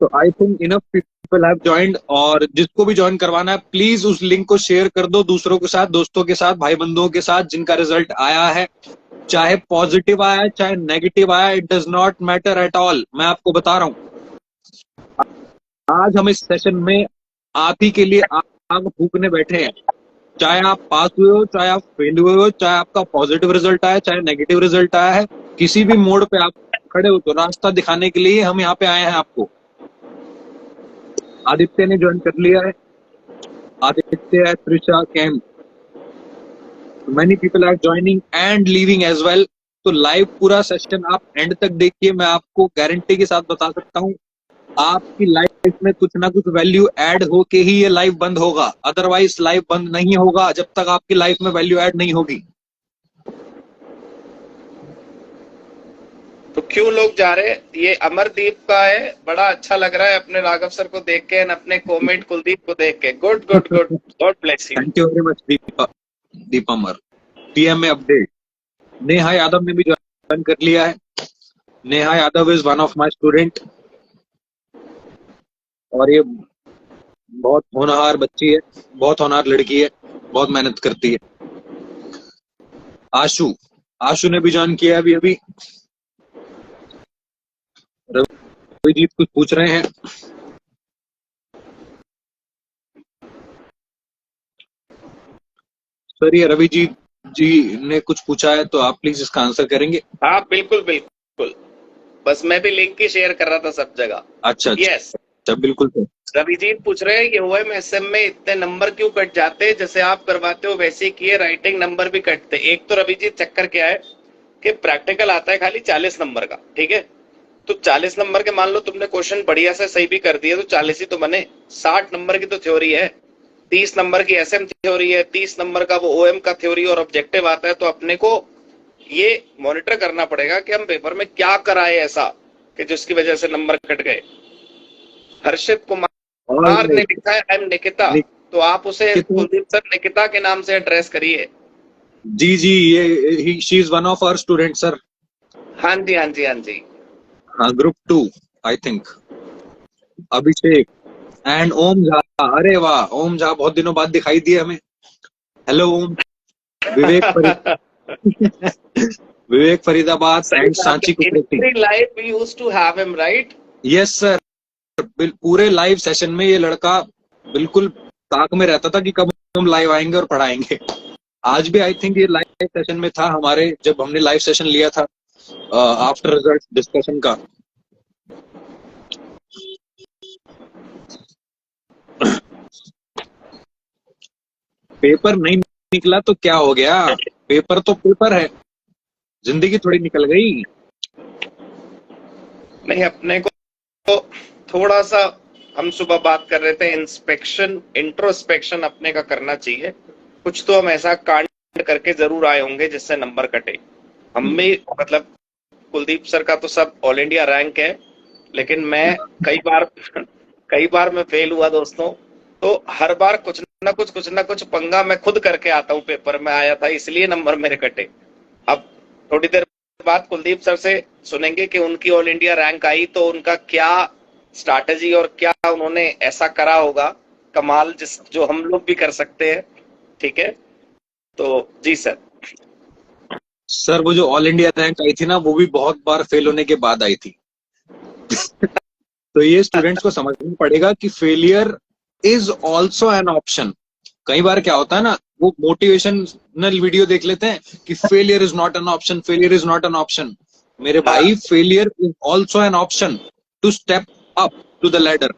तो I think enough people have joined, और जिसको भी ज्वाइन करवाना है प्लीज उस लिंक को शेयर कर दो दूसरों के साथ, दोस्तों के साथ, भाई बंधुओं के साथ जिनका रिजल्ट आया है। चाहे पॉजिटिव आया है चाहे नेगेटिव आया, it does not matter at all. मैं आपको बता रहा हूं, आज हम इस सेशन में आप ही के लिए आग फूकने बैठे हैं। चाहे आप पास हुए हो, चाहे आप फेल हुए हो, चाहे आपका पॉजिटिव रिजल्ट आया, चाहे नेगेटिव रिजल्ट आया है, किसी भी मोड पे आप खड़े हो तो रास्ता दिखाने के लिए हम यहाँ पे आए हैं आपको। आदित्य ने ज्वाइन कर लिया है, Aditya, Trisha, Cam, many people are joining and leaving as well। तो लाइव पूरा सेशन आप एंड तक देखिए, मैं आपको गारंटी के साथ बता सकता हूँ आपकी लाइफ में कुछ ना कुछ वैल्यू ऐड होके ही ये लाइव बंद होगा, अदरवाइज लाइव बंद नहीं होगा जब तक आपकी लाइफ में वैल्यू ऐड नहीं होगी। तो क्यों लोग जा रहे हैं? ये अमरदीप का है, बड़ा अच्छा लग रहा है अपने राघव सर को देख के, अपने कोमेट कुलदीप को देख के। Good good good, God bless you. Thank you very much दीपमर। पीएम में अपडेट, नेहा यादव ने भी ज्वाइन कर लिया है। Neha Yadav is one of my student, और ये बहुत होनहार बच्ची है, बहुत होनहार लड़की है, बहुत मेहनत करती है। आशु ने भी ज्वाइन किया अभी अभी। रविजीत कुछ पूछ रहे हैं। सर ये रविजीत जी ने कुछ पूछा है तो आप प्लीज इसका आंसर करेंगे। हाँ बिल्कुल बिल्कुल, बस मैं भी लिंक ही शेयर कर रहा था सब जगह। अच्छा यस बिल्कुल सर। रविजीत पूछ रहे हैं कि OMSM में इतने नंबर क्यों कट जाते हैं, जैसे आप करवाते हो वैसे ही किए, राइटिंग नंबर भी कटते। एक तो रविजीत चक्कर क्या है कि प्रैक्टिकल आता है खाली 40 नंबर का, ठीक है? तो 40 नंबर के मान लो तुमने क्वेश्चन बढ़िया से सही भी कर दिए तो 40 ही तो बने। 60 नंबर की तो थ्योरी है, 30 नंबर की SM थ्योरी है, 30 नंबर का वो OM का थ्योरी और ऑब्जेक्टिव आता है। तो अपने को ये मॉनिटर करना पड़ेगा कि हम पेपर में क्या कराए ऐसा कि जिसकी वजह से नंबर कट गए। हर्षित कुमार ने लिखा है आई एम निकिता, तो आप उसे कुलदीप सर निकिता के नाम से एड्रेस करिए। जी ये she is one of our student sir. हाँ जी हाँ जी हाँ जी, हाँ group 2 I think. Abhishek and Om Jha, अरे वाह ओम झा बहुत दिनों बाद दिखाई दिए हमें। Hello Om. Vivek Vivek Faridabad and Sanchi Kukreti. Live we used to have him, right? Yes sir, पूरे लाइव सेशन में ये लड़का बिल्कुल ताक में रहता था कि कब हम लाइव आएंगे और पढ़ाएंगे। आज भी आई थिंक ये लाइव सेशन में था हमारे, जब हमने लाइव सेशन लिया था आफ्टर रिजल्ट डिस्कशन का। पेपर नहीं निकला तो क्या हो गया, पेपर तो पेपर है, जिंदगी थोड़ी निकल गई। नहीं, अपने को थोड़ा सा, हम सुबह बात कर रहे थे इंस्पेक्शन, इंट्रोस्पेक्शन अपने का करना चाहिए। कुछ तो हम ऐसा कांड करके जरूर आए होंगे जिससे नंबर कटे। हम भी, मतलब कुलदीप सर का तो सब ऑल इंडिया रैंक है, लेकिन मैं कई बार मैं फेल हुआ दोस्तों। तो हर बार कुछ ना कुछ पंगा मैं खुद करके आता हूँ। पेपर में आया था इसलिए नंबर मेरे कटे। अब थोड़ी देर बाद कुलदीप सर से सुनेंगे कि उनकी ऑल इंडिया रैंक आई तो उनका क्या स्ट्रैटेजी और क्या उन्होंने ऐसा करा होगा कमाल, जो हम लोग भी कर सकते हैं। ठीक है, तो जी सर वो जो ऑल इंडिया रैंक आई थी ना, वो भी बहुत बार फेल होने के बाद आई थी। तो ये स्टूडेंट्स को समझना पड़ेगा कि failure is also an option. कई बार क्या होता है ना, वो मोटिवेशनल वीडियो देख लेते हैं कि failure is not an option, failure is not an option. मेरे भाई, failure is also an option to step up to the ladder.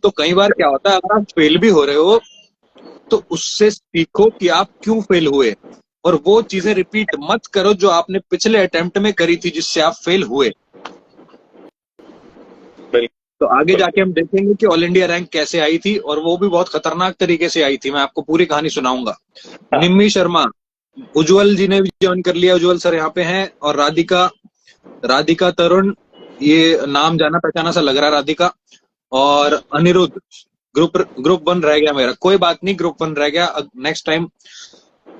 तो कई बार क्या होता है, अगर आप फेल भी हो रहे हो तो उससे सीखो कि आप क्यों फेल हुए, और वो चीजें रिपीट मत करो जो आपने पिछले अटेम्प्ट में करी थी जिससे आप फेल हुए। तो आगे जाके हम देखेंगे कि ऑल इंडिया रैंक कैसे आई थी, और वो भी बहुत खतरनाक तरीके से आई थी। मैं आपको पूरी कहानी सुनाऊंगा। निम्मी शर्मा, उज्जवल जी ने भी ज्वाइन कर लिया, उज्जवल सर यहाँ पे हैं, और राधिका तरुण, ये नाम जाना पहचाना सा लग रहा है राधिका, और अनिरुद्ध। ग्रुप 1 रह गया मेरा, कोई बात नहीं, ग्रुप 1 रह गया, नेक्स्ट टाइम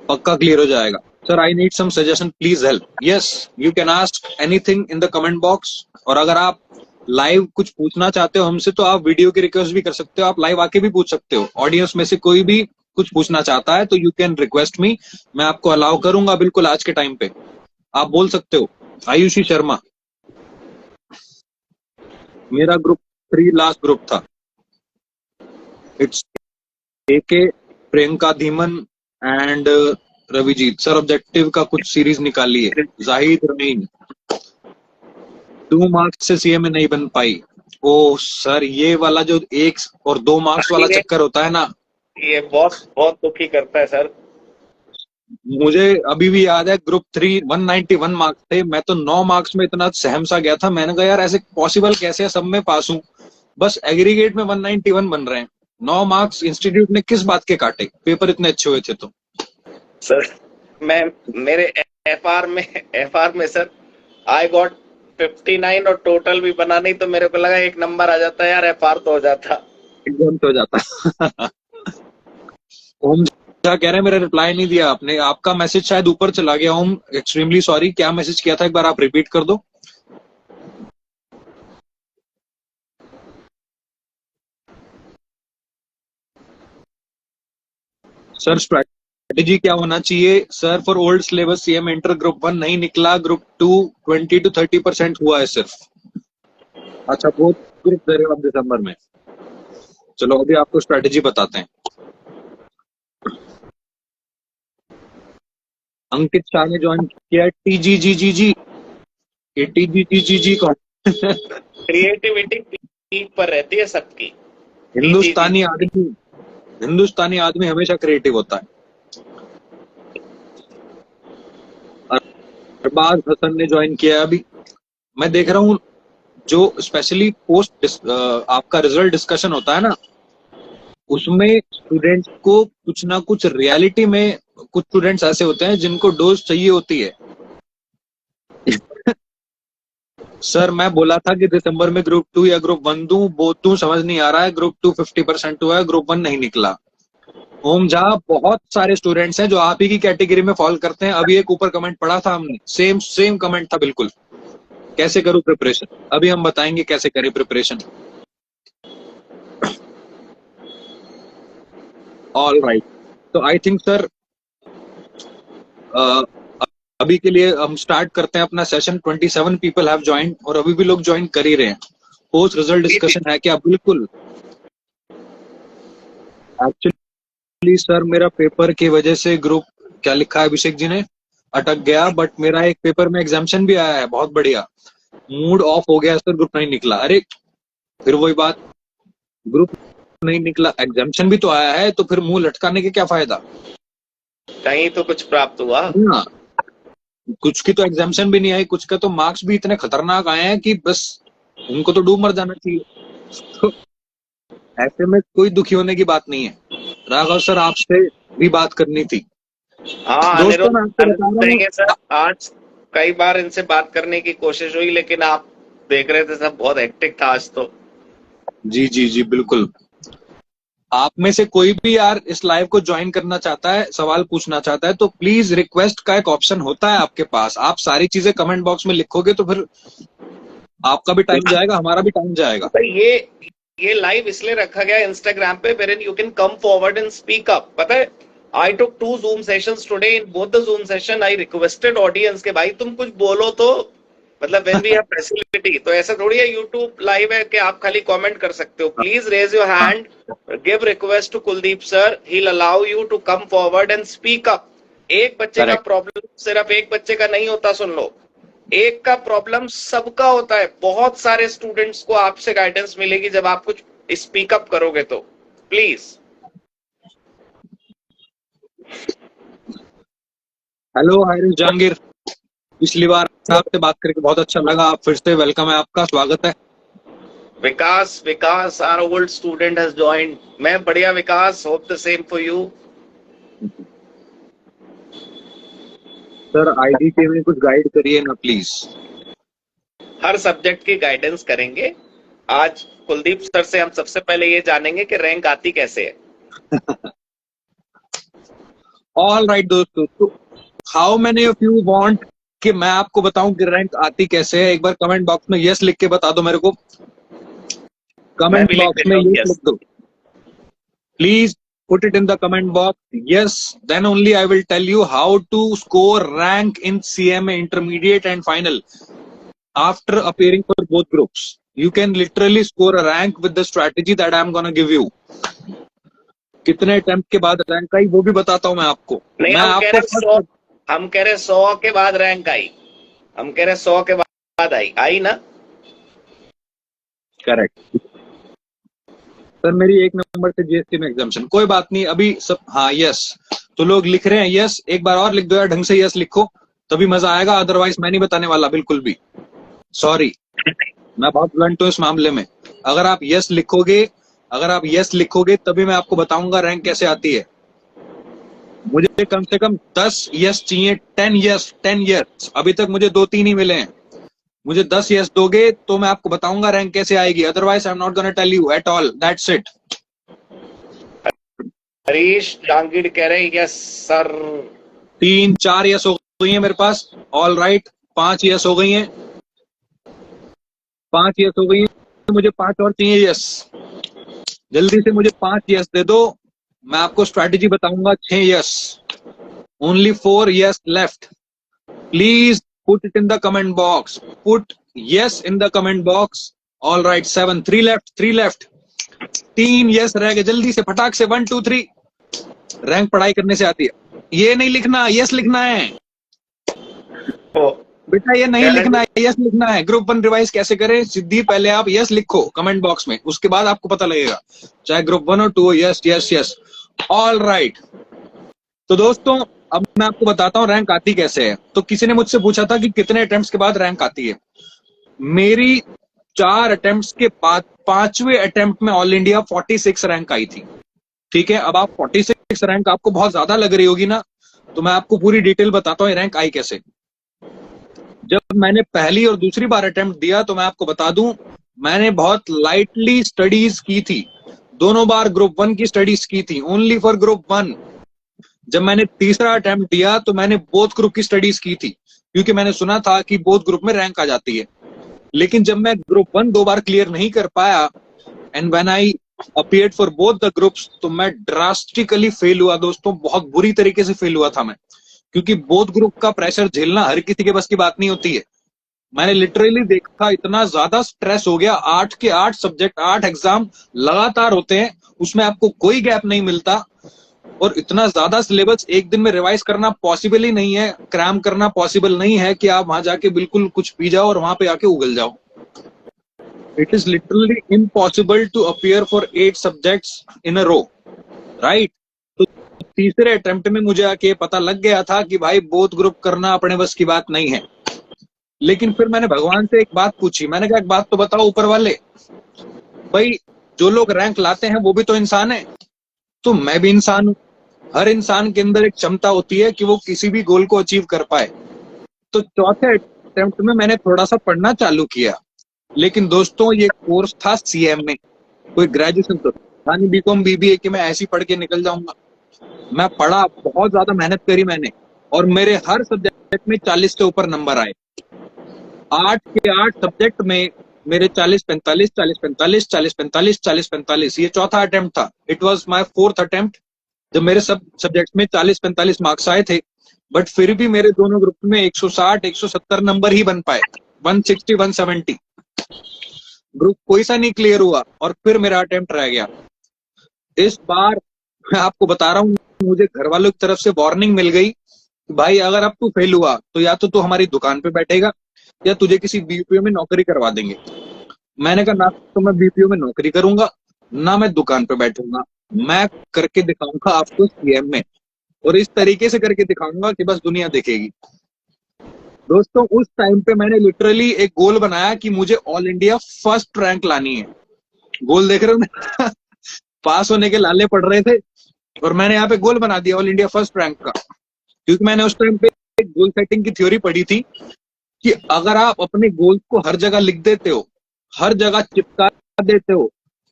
पक्का क्लियर हो जाएगा। Sir I need some suggestion, please help. Yes, you can ask anything in the comment box. और अगर आप लाइव कुछ पूछना चाहते हो हमसे तो आप वीडियो की रिक्वेस्ट भी कर सकते हो, आप लाइव आके भी पूछ सकते हो। ऑडियंस में से कोई भी कुछ पूछना चाहता है तो यू कैन रिक्वेस्ट मी, मैं आपको अलाउ करूंगा बिल्कुल। आज के टाइम पे आप बोल सकते हो। आयुषी शर्मा, मेरा ग्रुप 3 लास्ट ग्रुप था। It's AK, Priyanka Dhiman and Ravijit. Sir objective का कुछ सीरीज निकालिए। जाहिद रमीन, 2 मार्क्स से सीए में नहीं बन पाई। ओ सर, ये वाला जो 1 और 2 मार्क्स वाला चक्कर होता है ना, ये बहुत बहुत दुखी करता है सर। मुझे अभी भी याद है ग्रुप 3 191 मार्क्स थे, मैं तो 9 मार्क्स में इतना सहम सा गया था। मैंने कहा यार ऐसे पॉसिबल कैसे है, सब में पास हूं, बस एग्रीगेट में 191 बन रहे हैं। 9 मार्क्स इंस्टीट्यूट ने किस बात के काटे, पेपर इतने अच्छे हुए थे तो। सर मैं मेरे एफआर में सर आई गॉट 59 और टोटल भी बना नहीं तो मेरे को लगा एक नंबर आ जाता यार, एफआर तो हो जाता, एग्जाम तो हो जाता। ओम क्या कह रहे हैं, मेरा रिप्लाई नहीं दिया आपने, आपका मैसेज शायद ऊपर चला गया। ओम एक्सट्रीमली सॉरी, क्या मैसेज किया था एक बार आप रिपीट कर दो। सर स्ट्रैटेजी क्या होना चाहिए sir for old syllabus CM inter group 1 नहीं निकला, ग्रुप 2 20 to 30% हुआ है सिर्फ। अच्छा, वो ग्रुप दे रहे हो आप दिसंबर में। चलो अभी आपको स्ट्रैटेजी बताते हैं। अंकित शाह ने ज्वाइन किया टीजीजीजीजी। ये टीजीजीजीजी कौन? क्रिएटिविटी पीक पर रहती है सबकी। हिंदुस्तानी आदमी हमेशा क्रिएटिव होता है। अरबाज हसन ने ज्वाइन किया अभी। मैं देख रहा हूँ जो स्पेशली पोस्ट आपका रिजल्ट डिस्कशन होता है ना, उसमें स्टूडेंट्स को कुछ ना कुछ रियलिटी में, कुछ स्टूडेंट्स ऐसे होते हैं जिनको डोज चाहिए होती है। सर मैं बोला था कि दिसंबर में ग्रुप 2 या ग्रुप 1 दूं, बोथ दूं, समझ नहीं आ रहा है। ग्रुप 2 50% हुआ है, ग्रुप 1 नहीं निकला। ओम झा, बहुत सारे स्टूडेंट्स हैं जो आप ही की कैटेगरी में फॉल करते हैं। अभी एक ऊपर कमेंट पढ़ा था हमने, सेम सेम कमेंट था बिल्कुल। कैसे करूं प्रिपरेशन, अभी हम बताएंगे कैसे करें प्रिपरेशन। ऑल राइट, तो आई थिंक सर अभी के लिए हम स्टार्ट करते हैं अपना सेशन। 27 पीपल हैव ज्वाइंड और अभी भी लोग ज्वाइन कर ही रहे हैं। पोस्ट रिजल्ट डिस्कशन है क्या? बिल्कुल। एक्चुअली सर मेरा पेपर की वजह से ग्रुप, क्या लिखा है अभिषेक जी ने, अटक गया। बट मेरा एक पेपर में एग्जाम्शन भी आया है, बहुत बढ़िया। मूड ऑफ हो गया सर, ग्रुप नहीं निकला। अरे फिर वही बात, ग्रुप नहीं निकला, एग्जाम्शन भी तो आया है, तो फिर मुंह लटकाने के क्या फायदा। कहीं तो कुछ प्राप्त हुआ। हाँ, कुछ की तो एग्जाम्शन भी नहीं आई, कुछ का तो मार्क्स भी इतने खतरनाक आए हैं कि बस उनको तो डूब मर जाना चाहिए। तो ऐसे में कोई दुखी होने की बात नहीं है। राघव सर आपसे भी बात करनी थी। हाँ, दोस्तों मैं आपको बता रहा हूँ, सर आज कई बार इनसे बात करने की कोशिश हुई लेकिन आप देख रहे थे सब बहुत हेक्टिक था आज तो। जी जी जी बिल्कुल। आप में से कोई भी यार इस लाइव को ज्वाइन करना चाहता है, सवाल पूछना चाहता है, तो प्लीज रिक्वेस्ट का एक ऑप्शन होता है आपके पास। आप सारी चीजें कमेंट बॉक्स में लिखोगे तो फिर आपका भी टाइम जाएगा, हमारा भी टाइम जाएगा। तो ये लाइव इसलिए रखा गया इंस्टाग्राम पे where you can come forward and speak up. पता है I took 2 Zoom sessions today, in both the Zoom session I requested audience के भाई तुम कुछ बोलो तो, मतलब व्हेन वी हैव फैसिलिटी। तो ऐसा थोड़ी है यूट्यूब लाइव है कि आप खाली कमेंट कर सकते हो। Please raise your hand, give request to Kuldeep sir, he will allow you to come forward and speak up. एक बच्चे का प्रॉब्लम सिर्फ एक बच्चे का नहीं होता, सुन लो, एक का प्रॉब्लम सबका होता है। बहुत सारे स्टूडेंट्स को आपसे गाइडेंस मिलेगी जब आप कुछ स्पीक अप करोगे तो प्लीज। हेलो हारिस जहांगीर, पिछली बार आपसे बात करके बहुत अच्छा लगा, आप फिर से वेलकम है, आपका स्वागत है। Vikas our old student has joined. मैं बढ़िया Vikas, hope the same for you. Sir IDT में कुछ गाइड करिए ना प्लीज। हर सब्जेक्ट की गाइडेंस करेंगे। आज कुलदीप सर से हम सबसे पहले ये जानेंगे कि रैंक आती कैसे है। ऑल राइट दोस्तों, how many of you want कि मैं आपको बताऊं कि रैंक आती कैसे है, एक बार कमेंट बॉक्स में यस लिख के बता दो मेरे को। मैं कमेंट भी लिख बॉक्स देता में हूँ यस लिख यस। दो please, put it in the comment box. Yes, then only I will tell you how to score rank in CMA intermediate and final after appearing for both groups. You can literally score a rank with the strategy that I am gonna give you. कितने attempt के बाद rank आई वो भी बताता हूं मैं आपको। नहीं, मैं हम कह आपको रहे 100, हम कह रहे 100 के बाद रैंक आई, हम कह रहे 100 के बाद आई ना। करेक्ट सर, मेरी 1 नंबर से जीएसटी में एग्जाम्शन, कोई बात नहीं अभी सब। हाँ यस, तो लोग लिख रहे हैं यस, एक बार और लिख दो यार, ढंग से यस लिखो तभी मजा आएगा, अदरवाइज मैं नहीं बताने वाला बिल्कुल भी। सॉरी, मैं बहुत ब्लंट हूं इस मामले में। अगर आप यस लिखोगे तभी मैं आपको बताऊंगा रैंक कैसे आती है। मुझे कम से कम 10 यस चाहिए, 10 यस। अभी तक मुझे 2-3 ही मिले हैं। मुझे 10 यस दोगे तो मैं आपको बताऊंगा रैंक कैसे आएगी, otherwise I am not gonna tell you at all, that's it. Harish Jangid कह रहे हैं यस सर। 3-4 यस हो गई है मेरे पास, ऑल राइट। 5 यस हो गई हैं, 5 यस हो गई हैं, मुझे 5 और चाहिए यस। जल्दी से मुझे 5 यस दे दो, मैं आपको स्ट्रैटेजी बताऊंगा। 6 yes, only 4 yes left. Please put it in the comment box, put yes in the comment box. All right 7, 3 left, 3 left, 3 yes रह गए, जल्दी से फटाक से 1 2 3। रैंक पढ़ाई करने से आती है, ये नहीं लिखना, यस लिखना है बेटा, ये नहीं लिखना है, यस लिखना है। ग्रुप 1 रिवाइज कैसे करें सिद्धि, पहले आप यस लिखो कमेंट बॉक्स में, उसके बाद आपको पता लगेगा, चाहे ग्रुप 1 और 2 हो। Yes yes yes, all right. तो दोस्तों अब मैं आपको बताता हूँ रैंक आती कैसे है। तो किसी ने मुझसे पूछा था कि कितने अटेम्प्ट्स के बाद रैंक आती है। मेरी 4 अटेम्प्ट्स के बाद 5वें अटेम्प्ट में ऑल इंडिया 46 रैंक आई थी। ठीक है, अब आप 46 रैंक आपको बहुत ज्यादा लग रही होगी ना, तो मैं आपको पूरी डिटेल बताता हूँ रैंक आई कैसे। जब मैंने पहली और दूसरी बार अटेम्प्ट दिया तो मैं आपको बता दूं, मैंने बहुत लाइटली स्टडीज की थी। दोनों बार ग्रुप 1 की स्टडीज की थी, ओनली फॉर ग्रुप 1। जब मैंने तीसरा अटेम्प्ट दिया तो मैंने बोथ ग्रुप की स्टडीज की थी, क्योंकि मैंने सुना था कि बोथ ग्रुप में रैंक आ जाती है। लेकिन जब मैं ग्रुप 1 2 बार क्लियर नहीं कर पाया, and when I appeared for both the groups, तो मैं ड्रास्टिकली फेल हुआ दोस्तों, बहुत बुरी तरीके से फेल हुआ था मैं। क्योंकि बोथ ग्रुप का प्रेशर झेलना हर किसी के बस की बात नहीं होती है। मैंने लिटरली देखा, इतना ज्यादा स्ट्रेस हो गया। 8 के 8 सब्जेक्ट, 8 एग्जाम लगातार होते हैं, उसमें आपको कोई गैप नहीं मिलता, और इतना ज्यादा सिलेबस एक दिन में रिवाइज करना पॉसिबल ही नहीं है, क्रैम करना पॉसिबल नहीं है कि आप वहां जाके बिल्कुल कुछ पी जाओ और वहां पे आके उगल जाओ। It is literally impossible to appear for 8 subjects in a row, right. तो तीसरे अटेम्प्ट में मुझे आके पता लग गया था कि भाई बोथ ग्रुप करना अपने बस की बात नहीं है। लेकिन फिर मैंने भगवान से एक बात पूछी, मैंने कहा एक बात तो बताओ ऊपर वाले, भाई जो लोग रैंक लाते हैं वो भी तो इंसान है, तो मैं भी इंसान हूं। हर इंसान के अंदर एक क्षमता होती है कि वो किसी भी गोल को अचीव कर पाए। तो चौथे अटेम्प्ट में मैंने थोड़ा सा पढ़ना चालू किया। लेकिन दोस्तों ये कोर्स था सीएम में, कोई ग्रेजुएशन तो था नहीं, बीकॉम बीबीए कि मैं ऐसे ही पढ़ के निकल जाऊंगा। मैं पढ़ा, बहुत ज्यादा मेहनत करी मैंने, और मेरे हर सब्जेक्ट में 40 से ऊपर नंबर आए। 8 के 8 सब्जेक्ट में मेरे 40-45, 40-45, 40-45, 40-45, ये चौथा अटेम्प्ट था। It was my 4th attempt जब मेरे सब सब्जेक्ट में 40-45 मार्क्स आए थे। बट फिर भी मेरे दोनों ग्रुप में 160-170 नंबर ही बन पाए, 160-170। ग्रुप कोई सा नहीं क्लियर हुआ, और फिर मेरा अटेम्प्ट रह गया। इस बार मैं आपको बता रहा हूँ, मुझे घर वालों की तरफ से वार्निंग मिल गई, भाई अगर अब तू फेल हुआ तो या तो तू हमारी दुकान पे बैठेगा या तुझे किसी बीपीओ में नौकरी करवा देंगे। मैंने कहा ना तो मैं बीपीओ में नौकरी करूंगा, ना मैं दुकान पे बैठूंगा, मैं करके दिखाऊंगा आपको सीएम में, और इस तरीके से करके दिखाऊंगा कि बस दुनिया देखेगी। दोस्तों उस टाइम पे मैंने लिटरली एक गोल बनाया कि मुझे ऑल इंडिया फर्स्ट रैंक लानी है। गोल देख रहे हो पास होने के लाले पड़ रहे थे, और मैंने यहाँ पे गोल बना दिया ऑल इंडिया फर्स्ट रैंक का। क्योंकि मैंने उस टाइम पे एक गोल सेटिंग की थ्योरी पढ़ी थी कि अगर आप अपने गोल्स को हर जगह लिख देते हो, हर जगह चिपका देते हो,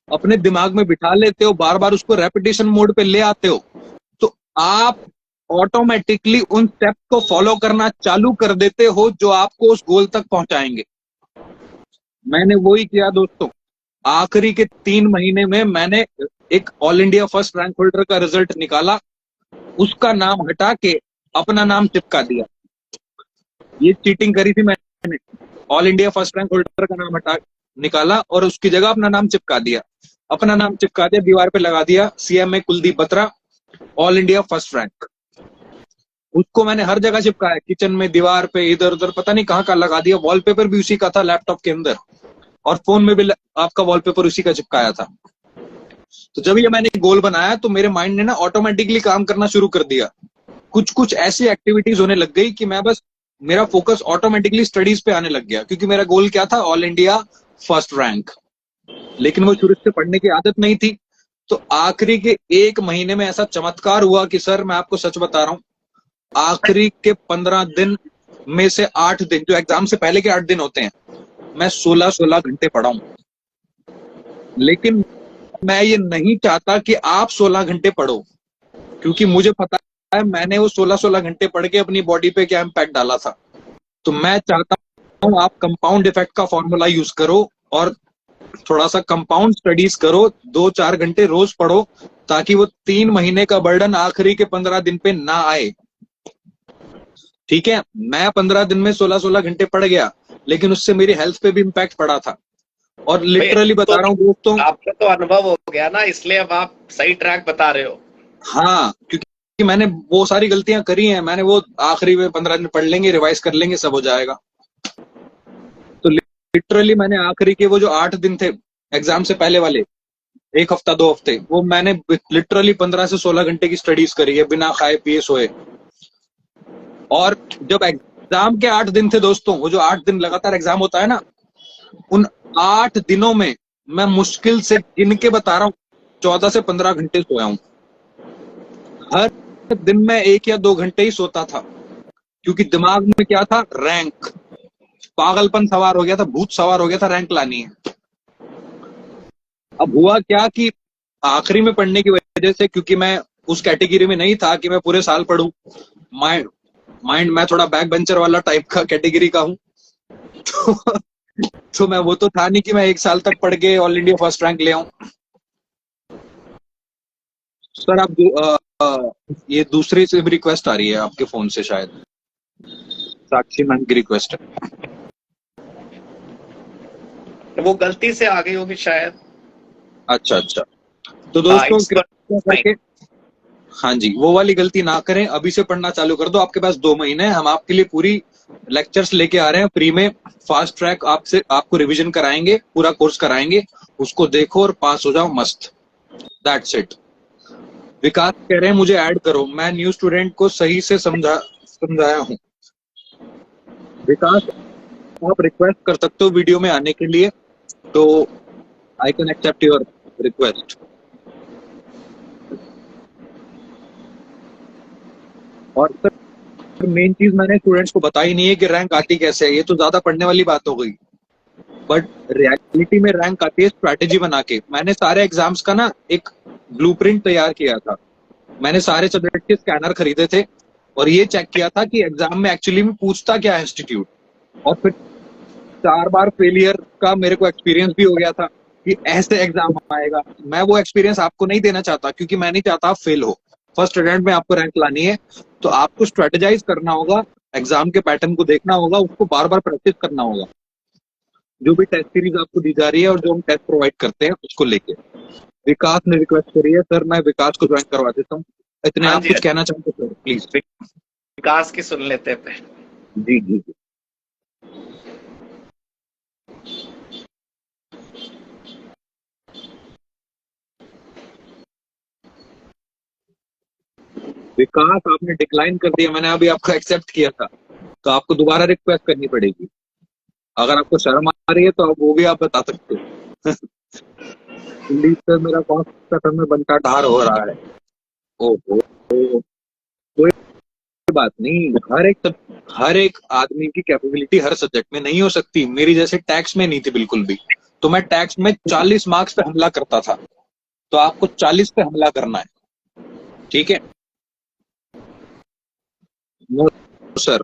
अपने दिमाग में बिठा लेते हो, बार बार उसको रेपिटेशन मोड पे ले आते हो, तो आप ऑटोमेटिकली उन स्टेप को फॉलो करना चालू कर देते हो जो आपको उस गोल तक पहुंचाएंगे। मैंने वही किया दोस्तों। आखिरी के 3 महीने में मैंने एक all India first rank holder का रिजल्ट निकाला, उसका नाम हटा के अपना नाम चिपका दिया। ये चीटिंग करी थी मैंने। All India first rank holder का नाम हटा निकाला और उसकी जगह अपना नाम चिपका दिया। अपना नाम चिपका दिया, दीवार पे लगा दिया, CMA Kuldeep Batra, all India first rank. उसको मैंने हर जगह चिपकाया, किचन में, दीवार पे, इधर उधर, पता नहीं कहाँ कहाँ लगा दिया। वॉलपेपर भी उसी का था लैपटॉप के अंदर, और फोन में भी आपका वॉलपेपर उसी का चिपकाया था। तो जब ये मैंने गोल बनाया तो मेरे माइंड ने ना ऑटोमेटिकली काम करना शुरू कर दिया। कुछ कुछ ऐसी एक्टिविटीज होने लग गई कि मैं बस, मेरा फोकस ऑटोमेटिकली स्टडीज पे आने लग गया, क्योंकि मेरा गोल क्या था, ऑल इंडिया फर्स्ट रैंक। लेकिन वो शुरू से पढ़ने की आदत नहीं थी। तो आखिरी के 1 महीने में ऐसा चमत्कार हुआ कि सर मैं आपको सच बता रहा हूँ, आखिरी के 15 दिन में से 8 दिन, जो एग्जाम से पहले के 8 दिन होते हैं, मैं 16-16 घंटे पढ़ा हूं। लेकिन मैं ये नहीं चाहता कि आप 16 घंटे पढ़ो, क्योंकि मुझे पता है मैंने वो 16-16 घंटे पढ़ के अपनी बॉडी पे क्या इम्पैक्ट डाला था। तो मैं चाहता हूं आप कंपाउंड इफेक्ट का फॉर्मूला यूज करो और थोड़ा सा कंपाउंड स्टडीज करो, 2-4 घंटे रोज पढ़ो, ताकि वो 3 महीने का बर्डन आखिरी के 15 दिन पे ना आए। ठीक है, मैं 15 दिन में 16-16 घंटे पढ़ गया, लेकिन उससे मेरी हेल्थ पे भी इम्पैक्ट पड़ा था। और लिटरली बता रहा हूँ दोस्तों, आपको तो अनुभव हो गया ना, इसलिए अब आप सही ट्रैक बता रहे हो। हाँ, क्योंकि मैंने वो सारी गलतियां करी हैं। मैंने वो आखिरी में 15 दिन पढ़ लेंगे, रिवाइज कर लेंगे, सब हो जाएगा। तो लिटरली मैंने आखिरी के वो जो 8 दिन थे एग्जाम से पहले वाले, 1 हफ्ता 2 हफ्ते, वो मैंने लिटरली 15 से 16 घंटे की स्टडीज करी है, बिना खाए पिए सोए। और जब एग्जाम के 8 दिन थे दोस्तों, वो जो 8 दिन लगातार एग्जाम होता है ना, उन 8 दिनों में मैं मुश्किल से गिन के बता रहा हूँ 14 से 15 घंटे सोया हूँ। हर दिन में 1 या 2 घंटे ही सोता था, क्योंकि दिमाग में क्या था, रैंक। पागलपन सवार हो गया था, भूत सवार हो गया था, रैंक लानी है। अब हुआ क्या कि आखिरी में पढ़ने की वजह से, क्योंकि मैं उस कैटेगरी में नहीं था कि मैं पूरे साल पढ़ूं, माइंड मैं थोड़ा बैक बेंचर वाला टाइप का कैटेगरी का हूं। तो मैं वो तो था नहीं कि मैं 1 साल तक पढ़ के ऑल इंडिया फर्स्ट रैंक ले आऊं। सर आप ये दूसरे से भी रिक्वेस्ट आ रही है आपके फोन से, शायद साक्षी मैम की रिक्वेस्ट है। वो गलती से आ गई होगी शायद। अच्छा अच्छा, तो दोस्तों कृपया करके, हाँ जी, वो वाली गलती ना करें। अभी से पढ़ना चालू कर दो। आपके पास 2 महीने हैं, हम आपके लिए पूरी लेक्चर्स लेके आ रहे हैं फ्री में। फास्ट ट्रैक आपको रिवीजन कराएंगे, पूरा कोर्स कराएंगे, उसको देखो और पास हो जाओ, मस्त। That's it. विकास कह रहे हैं मुझे ऐड करो, मैं न्यू स्टूडेंट को सही से समझाया हूँ। विकास, आप रिक्वेस्ट कर सकते हो वीडियो में आने के लिए, तो I can accept your request. और सर मेन चीज मैंने स्टूडेंट्स को बताई नहीं है कि रैंक आती कैसे है। ये तो ज्यादा पढ़ने वाली बात हो गई, बट रियलिटी में रैंक आती है स्ट्रैटेजी बना के। मैंने सारे एग्जाम्स का ना एक ब्लूप्रिंट तैयार किया था। मैंने सारे सब्जेक्ट के स्कैनर खरीदे थे और ये चेक किया था कि एग्जाम में एक्चुअली में पूछता क्या है इंस्टीट्यूट। और फिर 4 बार फेलियर का मेरे को एक्सपीरियंस भी हो गया था कि ऐसे एग्जाम आएगा। मैं वो एक्सपीरियंस आपको नहीं देना चाहता, क्योंकि मैं नहीं चाहता आप फेल हो। फर्स्ट अटेम्प्ट में आपको रैंक लानी है, तो आपको स्ट्रेटेजाइज करना होगा, एग्जाम के पैटर्न को देखना होगा, उसको बार बार प्रैक्टिस करना होगा। जो भी टेस्ट सीरीज आपको दी जा रही है और जो हम टेस्ट प्रोवाइड करते हैं उसको लेके। विकास ने रिक्वेस्ट करी है, सर मैं विकास को ज्वाइन करवा देता हूँ। इतने हाँ आप जी, कुछ कहना चाहते सर प्लीज? विकास की सुन लेते हैं। जी जी जी। विकास आपने डिक्लाइन कर दिया, मैंने अभी आपको एक्सेप्ट किया था, तो आपको दोबारा रिक्वेस्ट करनी पड़ेगी। अगर आपको शर्म आ रही है तो आप वो भी आप बता सकते हो। प्लीज सर, मेरा कौन सा सर में बनता ढार हो रहा है। ओहो, कोई बात नहीं। हर एक आदमी की कैपेबिलिटी हर सब्जेक्ट में नहीं हो सकती। मेरी जैसे टैक्स में नहीं थी बिल्कुल भी, तो मैं टैक्स में 40 मार्क्स पे हमला करता था। तो आपको 40 पे हमला करना है, ठीक है? नो सर,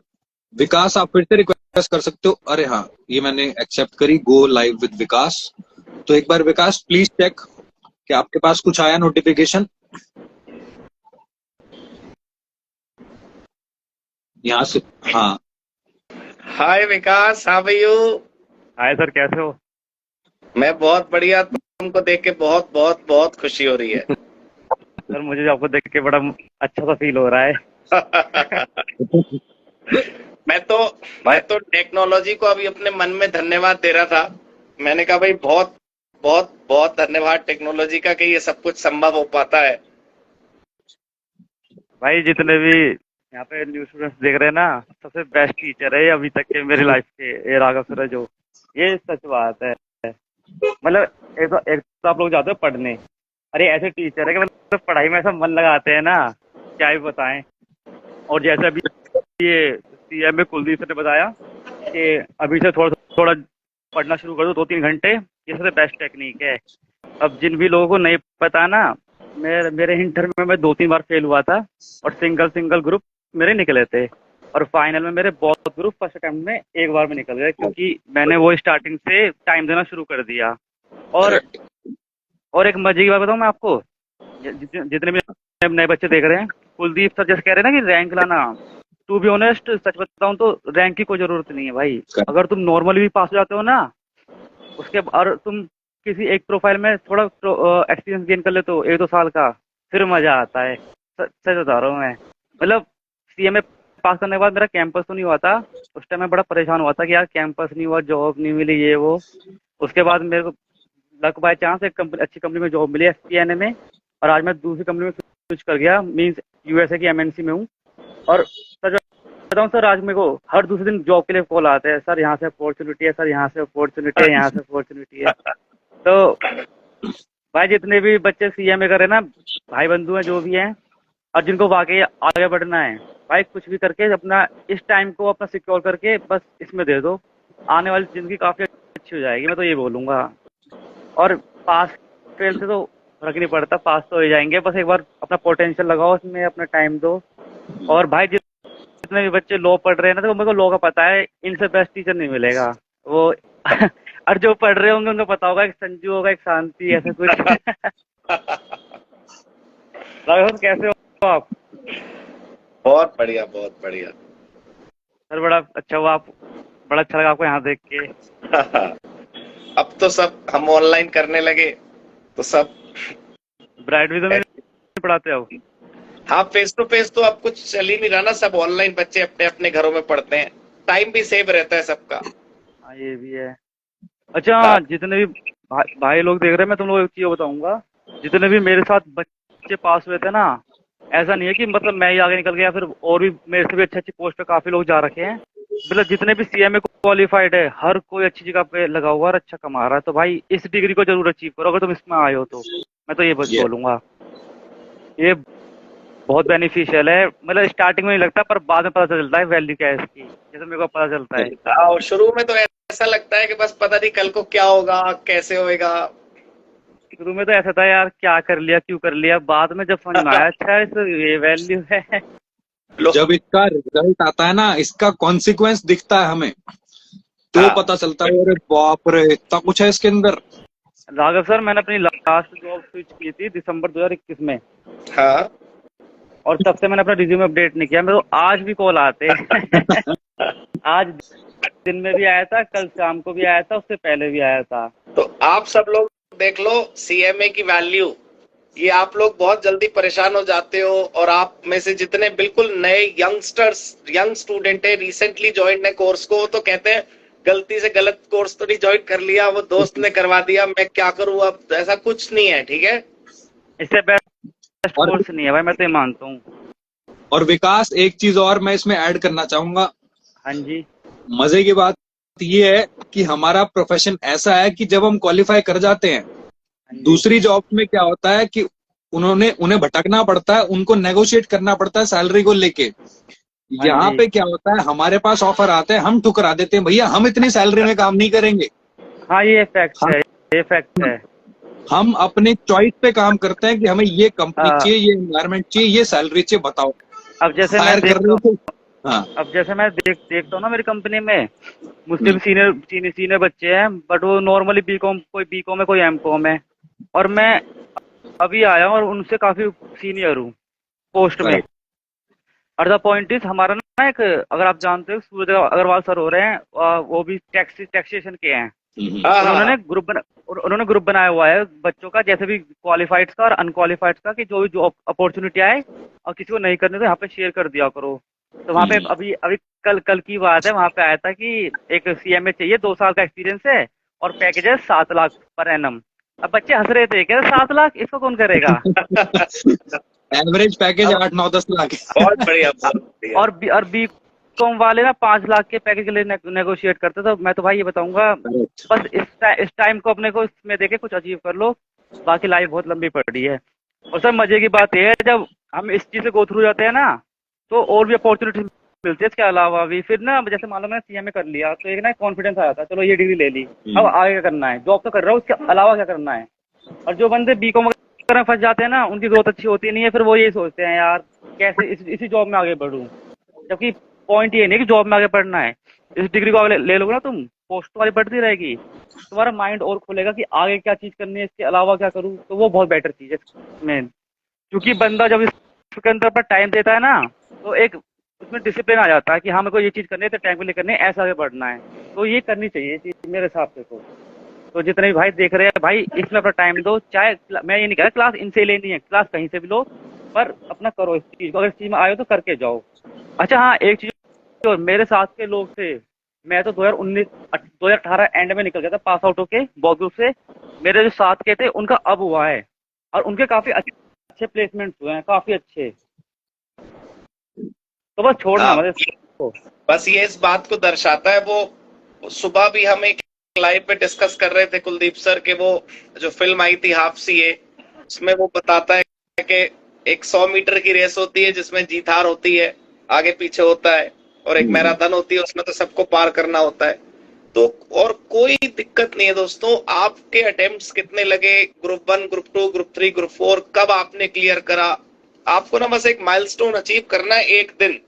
विकास आप फिर से रिक्वेस्ट कर सकते हो। अरे हाँ, ये मैंने एक्सेप्ट करी, गो लाइव विद विकास। तो एक बार विकास प्लीज चेक कि आपके पास कुछ आया नोटिफिकेशन यहाँ से। हाँ, hi Vikas, how are you? Hi sir, कैसे हो? मैं बहुत बढ़िया, तुमको देख के बहुत बहुत बहुत खुशी हो रही है। सर मुझे आपको देख के बड़ा अच्छा सा फील हो रहा है। मैं तो टेक्नोलॉजी को अभी अपने मन में धन्यवाद दे रहा था। मैंने कहा भाई बहुत बहुत बहुत धन्यवाद टेक्नोलॉजी का कि ये सब कुछ संभव हो पाता है। भाई जितने भी यहाँ पे न्यू स्टूडेंट्स देख रहे हैं ना, सबसे बेस्ट टीचर है ये अभी तक के मेरी लाइफ के, ये राघव सर है जो। ये सच बात है। मतलब एक तो आप लोग जाते हो पढ़ने, अरे ऐसे टीचर है कि मतलब पढ़ाई में ऐसा मन लगाते हैं ना, क्या ही बताएं। और जैसे अभी ये सीएम में कुलदीप सर ने बताया कि अभी से थोड़ा थोड़ा पढ़ना शुरू कर दो 2-3 घंटे, ये सबसे बेस्ट टेक्निक है। अब जिन भी लोगों को नहीं पता ना, मेरे इंटर में मैं 2-3 बार फेल हुआ था और सिंगल ग्रुप मेरे निकले थे, और फाइनल में मेरे बहुत ग्रुप फर्स्ट अटेम्प्ट में एक बार में निकल गए, क्योंकि मैंने वो स्टार्टिंग से टाइम देना शुरू कर दिया। और एक मजे की बात बताऊं मैं आपको, जितने भी नए बच्चे देख रहे हैं, कुलदीप सर जैसे कह रहे हैं ना कि रैंक लाना, टू बी ऑनेस्ट सच बताऊं तो रैंक की कोई जरूरत नहीं है भाई। अगर तुम नॉर्मली भी पास हो जाते हो ना, उसके और तुम किसी एक प्रोफाइल में थोड़ा एक्सपीरियंस गेन कर लेते हो 1-2 साल का, फिर मजा आता है। सच बता रहा हूँ मैं। मतलब सीएमए पास करने के बाद मेरा कैंपस तो नहीं हुआ था, उस टाइम मैं बड़ा परेशान हुआ था कि यार कैंपस नहीं हुआ, जॉब नहीं मिली, ये वो। उसके बाद मेरे को लक बाय चांस एक अच्छी कंपनी में जॉब मिली एसपीएनए में, और आज मैं दूसरी कंपनी में स्विच कर गया, मींस यूएसए की एमएनसी में हूँ। और सर बताऊँ सर, आज मेरे को हर दूसरे दिन जॉब के लिए कॉल आते हैं, सर यहाँ से अपॉर्चुनिटी है, सर यहाँ से अपॉर्चुनिटी है, यहाँ से अपॉर्चुनिटी है। तो भाई जितने भी बच्चे सीएमए कर रहे हैं ना, भाई बंधु हैं जो भी हैं, और जिनको वाकई आगे बढ़ना है, भाई कुछ भी करके अपना इस टाइम को अपना सिक्योर करके बस इसमें दे दो, आने वाली जिंदगी काफी अच्छी हो जाएगी, मैं तो ये बोलूंगा। और पास फेल से तो फर्क नहीं पड़ता, पास तो हो जाएंगे, बस एक बार अपना पोटेंशियल लगाओ उसमें, अपना टाइम दो। और भाई जितने भी बच्चे लॉ पढ़ रहे हैं ना, तो मेरे को लॉ का पता है, इनसे बेस्ट टीचर नहीं मिलेगा वो। और जो पढ़ रहे होंगे उनको पता होगा, एक संजू होगा, एक शांति, ऐसा कुछ। राघव कैसे हो आप? बहुत बढ़िया, बहुत बढ़िया सर। बड़ा अच्छा हुआ, आप बड़ा अच्छा लगा आपको यहाँ देख के। अब तो सब हम ऑनलाइन करने लगे तो सब ब्राइट भी तो नहीं पढ़ाते हो? हाँ, फेस टू फेस तो अब कुछ चल ही नहीं रहा ना, सब ऑनलाइन बच्चे अपने अपने घरों में पढ़ते हैं, टाइम भी सेव रहता है सबका। हाँ ये भी है। अच्छा, जितने भी भाई लोग देख रहे हैं, मैं तुम लोग एक चीज बताऊंगा, जितने भी मेरे साथ बच्चे पास हुए थे ना, ऐसा नहीं है कि मतलब मैं ही आगे निकल गया, फिर और भी मेरे से भी अच्छी पोस्ट पे काफी लोग जा रखे हैं। मतलब जितने भी सीएमए क्वालिफाइड है, हर कोई अच्छी जगह पे लगा हुआ और अच्छा कमा रहा है। तो भाई इस डिग्री को जरूर अचीव करो अगर तुम इसमें आए हो तो। मैं तो ये बोलूंगा, ये बहुत बेनिफिशियल है। मतलब स्टार्टिंग में नहीं लगता, पर बाद में पता चलता है वैल्यू क्या है इसकी, जैसे मेरे को पता चलता है। और शुरू में तो ऐसा लगता है कि बस पता नहीं कल को क्या होगा, कैसे होएगा। शुरू में तो ऐसा था यार, क्या कर लिया, क्यों कर लिया, बाद में जब समझ में आया अच्छा ये वैल्यू है। जब इसका रिजल्ट आता है ना, इसका कॉन्सिक्वेंस दिखता है हमें, तो पता चलता है अरे बाप रे इतना कुछ है इसके अंदर। राघव सर, मैंने अपनी लास्ट जॉब स्विच की थी दिसंबर 2021 में। हाँ। और तब से मैंने अपना रिज्यूमे अपडेट नहीं किया। मेरे को आज भी कॉल आते हैं। आज दिन में भी आया था, कल शाम को भी आया था, उससे पहले भी आया था। तो आप सब लोग देख लो सीएमए की वैल्यू, ये आप लोग बहुत जल्दी परेशान हो जाते हो, और आप में से जितने बिल्कुल नए यंग स्टूडेंट है, रिसेंटली ज्वाइन है कोर्स को, तो कहते हैं गलती से गलत कोर्स तो नहीं ज्वाइन कर लिया, वो दोस्त ने करवा दिया, मैं क्या करूं अब। ऐसा कुछ नहीं है, ठीक है? इससे बेस्ट कोर्स नहीं है भाई, मैं तो ये मानता हूँ। और विकास, एक चीज और मैं इसमें ऐड करना चाहूंगा। हाँ जी। मजे की बात ये है कि हमारा प्रोफेशन ऐसा है कि जब हम क्वालिफाई कर जाते हैं, दूसरी जॉब में क्या होता है कि उन्हें भटकना पड़ता है, उनको नेगोशिएट करना पड़ता है सैलरी को लेके। यहाँ पे क्या होता है, हमारे पास ऑफर आते हैं, हम ठुकरा देते हैं, भैया हम इतनी सैलरी में काम नहीं करेंगे। हाँ ये फैक्ट है, ये फैक्ट है। हम अपने चॉइस पे काम करते हैं कि हमें ये कंपनी चाहिए, ये एनवायरनमेंट चाहिए, ये सैलरी चाहिए, बताओ। अब जैसे मैं हाँ अब जैसे मैं देखता हूँ ना मेरी कंपनी में, मुझसे भी हम्म, सीनियर बच्चे हैं, बट वो नॉर्मली बीकॉम, कोई बीकॉम है कोई एमकॉम है, और मैं अभी आया हूँ और उनसे काफी सीनियर हूँ पोस्ट में। करेक्ट। और द पॉइंट इज, हमारा ना एक, अगर आप जानते हो सूरज अग्रवाल सर हो रहे हैं, वो भी टैक्सेशन के हैं। हाँ हाँ उन्होंने हाँ। उन्होंने ग्रुप बनाया हुआ है बच्चों का, जैसे भी क्वालिफाइड का और अनक्वालिफाइड का, कि जो भी जो अपॉर्चुनिटी आए और किसी को नहीं करने तो यहाँ पे शेयर कर दिया करो। तो वहाँ पे अभी अभी कल कल की बात है, वहाँ पे आया था कि एक सीएमए चाहिए, 2 साल का एक्सपीरियंस है और पैकेज है 7 लाख पर एनम। अब बच्चे हंस रहे थे, कह रहे 7 लाख इसको कौन करेगा। एवरेज पैकेज अब 8-9-10 लाख बहुत बढ़िया, बहुत बढ़िया। और बी कॉम वाले ना 5 लाख के पैकेज के लिए नेगोशिएट करते। तो मैं तो भाई ये बताऊंगा, करेक्ट। बस इस टाइम को अपने को इसमें देके कुछ अचीव कर लो, बाकी लाइफ बहुत लंबी पड़ी है। और सर मजे की बात यह है, जब हम इस चीज से गो थ्रू जाते हैं ना, तो और भी अपॉर्चुनिटी मिलती है इसके अलावा भी। फिर ना जैसे मान लो मैंने सीएमए कर लिया, तो एक ना कॉन्फिडेंस आया था, चलो ये डिग्री ले ली, अब आगे क्या करना है, जॉब तो कर रहा हूँ, उसके अलावा क्या करना है। और जो बंदे बीकॉम वगैरह में फंस जाते हैं ना, उनकी ग्रोथ अच्छी होती नहीं है, फिर वो यही सोचते हैं यार कैसे इसी जॉब में आगे बढ़ूं। जबकि पॉइंट ये नहीं कि जॉब में आगे बढ़ना है, इस डिग्री को आगे ले लोगे ना तुम, पोस्ट तुम्हारी बढ़ती रहेगी, तुम्हारा माइंड और खुलेगा कि आगे क्या चीज करनी है, इसके अलावा क्या करूं, तो वो बहुत बेटर चीज है इसमें। क्योंकि बंदा जब इसके अंदर अपना टाइम देता है ना, तो एक उसमें डिसिप्लिन आ जाता है कि हाँ मेरे को ये चीज करनी है, तो टाइम को लेकर करनी है, ऐसा आगे बढ़ना है। तो ये करनी चाहिए ये चीज मेरे हिसाब से। तो जितने भी भाई देख रहे हैं भाई, इसमें अपना टाइम दो। चाहे मैं ये नहीं कह रहा क्लास इनसे लेनी है, क्लास कहीं से भी लो, पर अपना करो इस चीज को, अगर इस चीज में आए हो तो करके जाओ। अच्छा हाँ, एक चीज और, मेरे साथ के लोग थे, मैं तो 2018 एंड में निकल गया था पास आउट होके बॉक ग्रुप से। मेरे जो साथ के थे उनका अब हुआ है, और उनके काफी अच्छे प्लेसमेंट हुए हैं, काफी अच्छे। तो बस छोड़ना हाँ, मतलब इसको। बस ये इस बात को दर्शाता है। वो सुबह भी हम एक लाइव पे डिस्कस कर रहे थे कुलदीप सर के, वो जो फिल्म आई थी हाफ सीए, उसमें वो बताता है कि एक 100 मीटर की रेस होती है जिसमें जीत हार होती है, आगे पीछे होता है, और एक मैराथन होती है उसमें तो सबको पार करना होता है। तो और कोई दिक्कत नहीं है दोस्तों, आपके अटेम्प्ट्स कितने लगे, ग्रुप 1, ग्रुप 2, ग्रुप 3, ग्रुप 4, कब आपने क्लियर करा, आपको ना बस एक माइलस्टोन अचीव करना है एक दिन।